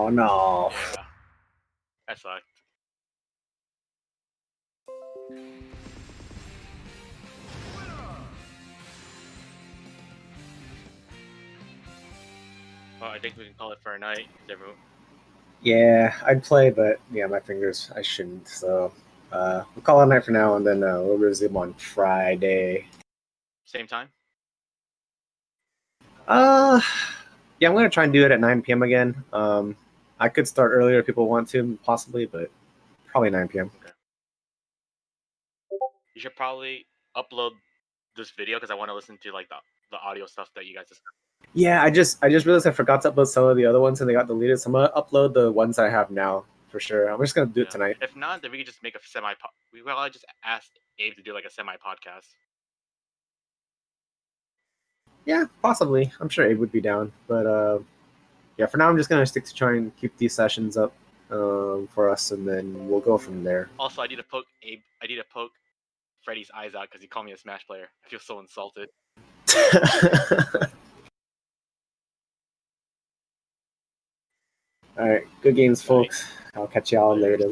Oh no. Yeah, that sucked. Well, I think we can call it for a night. Yeah, I'd play, but yeah, my fingers, I shouldn't. So we'll call it a night for now, and then we'll resume on Friday. Same time? Yeah, I'm gonna try and do it at 9 p.m. again. I could start earlier if people want to, possibly, but probably 9 p.m. Okay. You should probably upload this video because I want to listen to like the audio stuff that you guys discussed. Yeah, I just realized I forgot to upload some of the other ones and they got deleted. So I'm gonna upload the ones I have now for sure. I'm just gonna do it tonight. If not, then we could just make a semi. We will just ask Abe to do like a semi podcast. Yeah, possibly. I'm sure Abe would be down, but yeah, for now I'm just gonna stick to trying to keep these sessions up for us, and then we'll go from there. Also, I need to poke Abe. I need to poke Freddy's eyes out because he called me a Smash player. I feel so insulted. All right, good games, folks. I'll catch y'all later.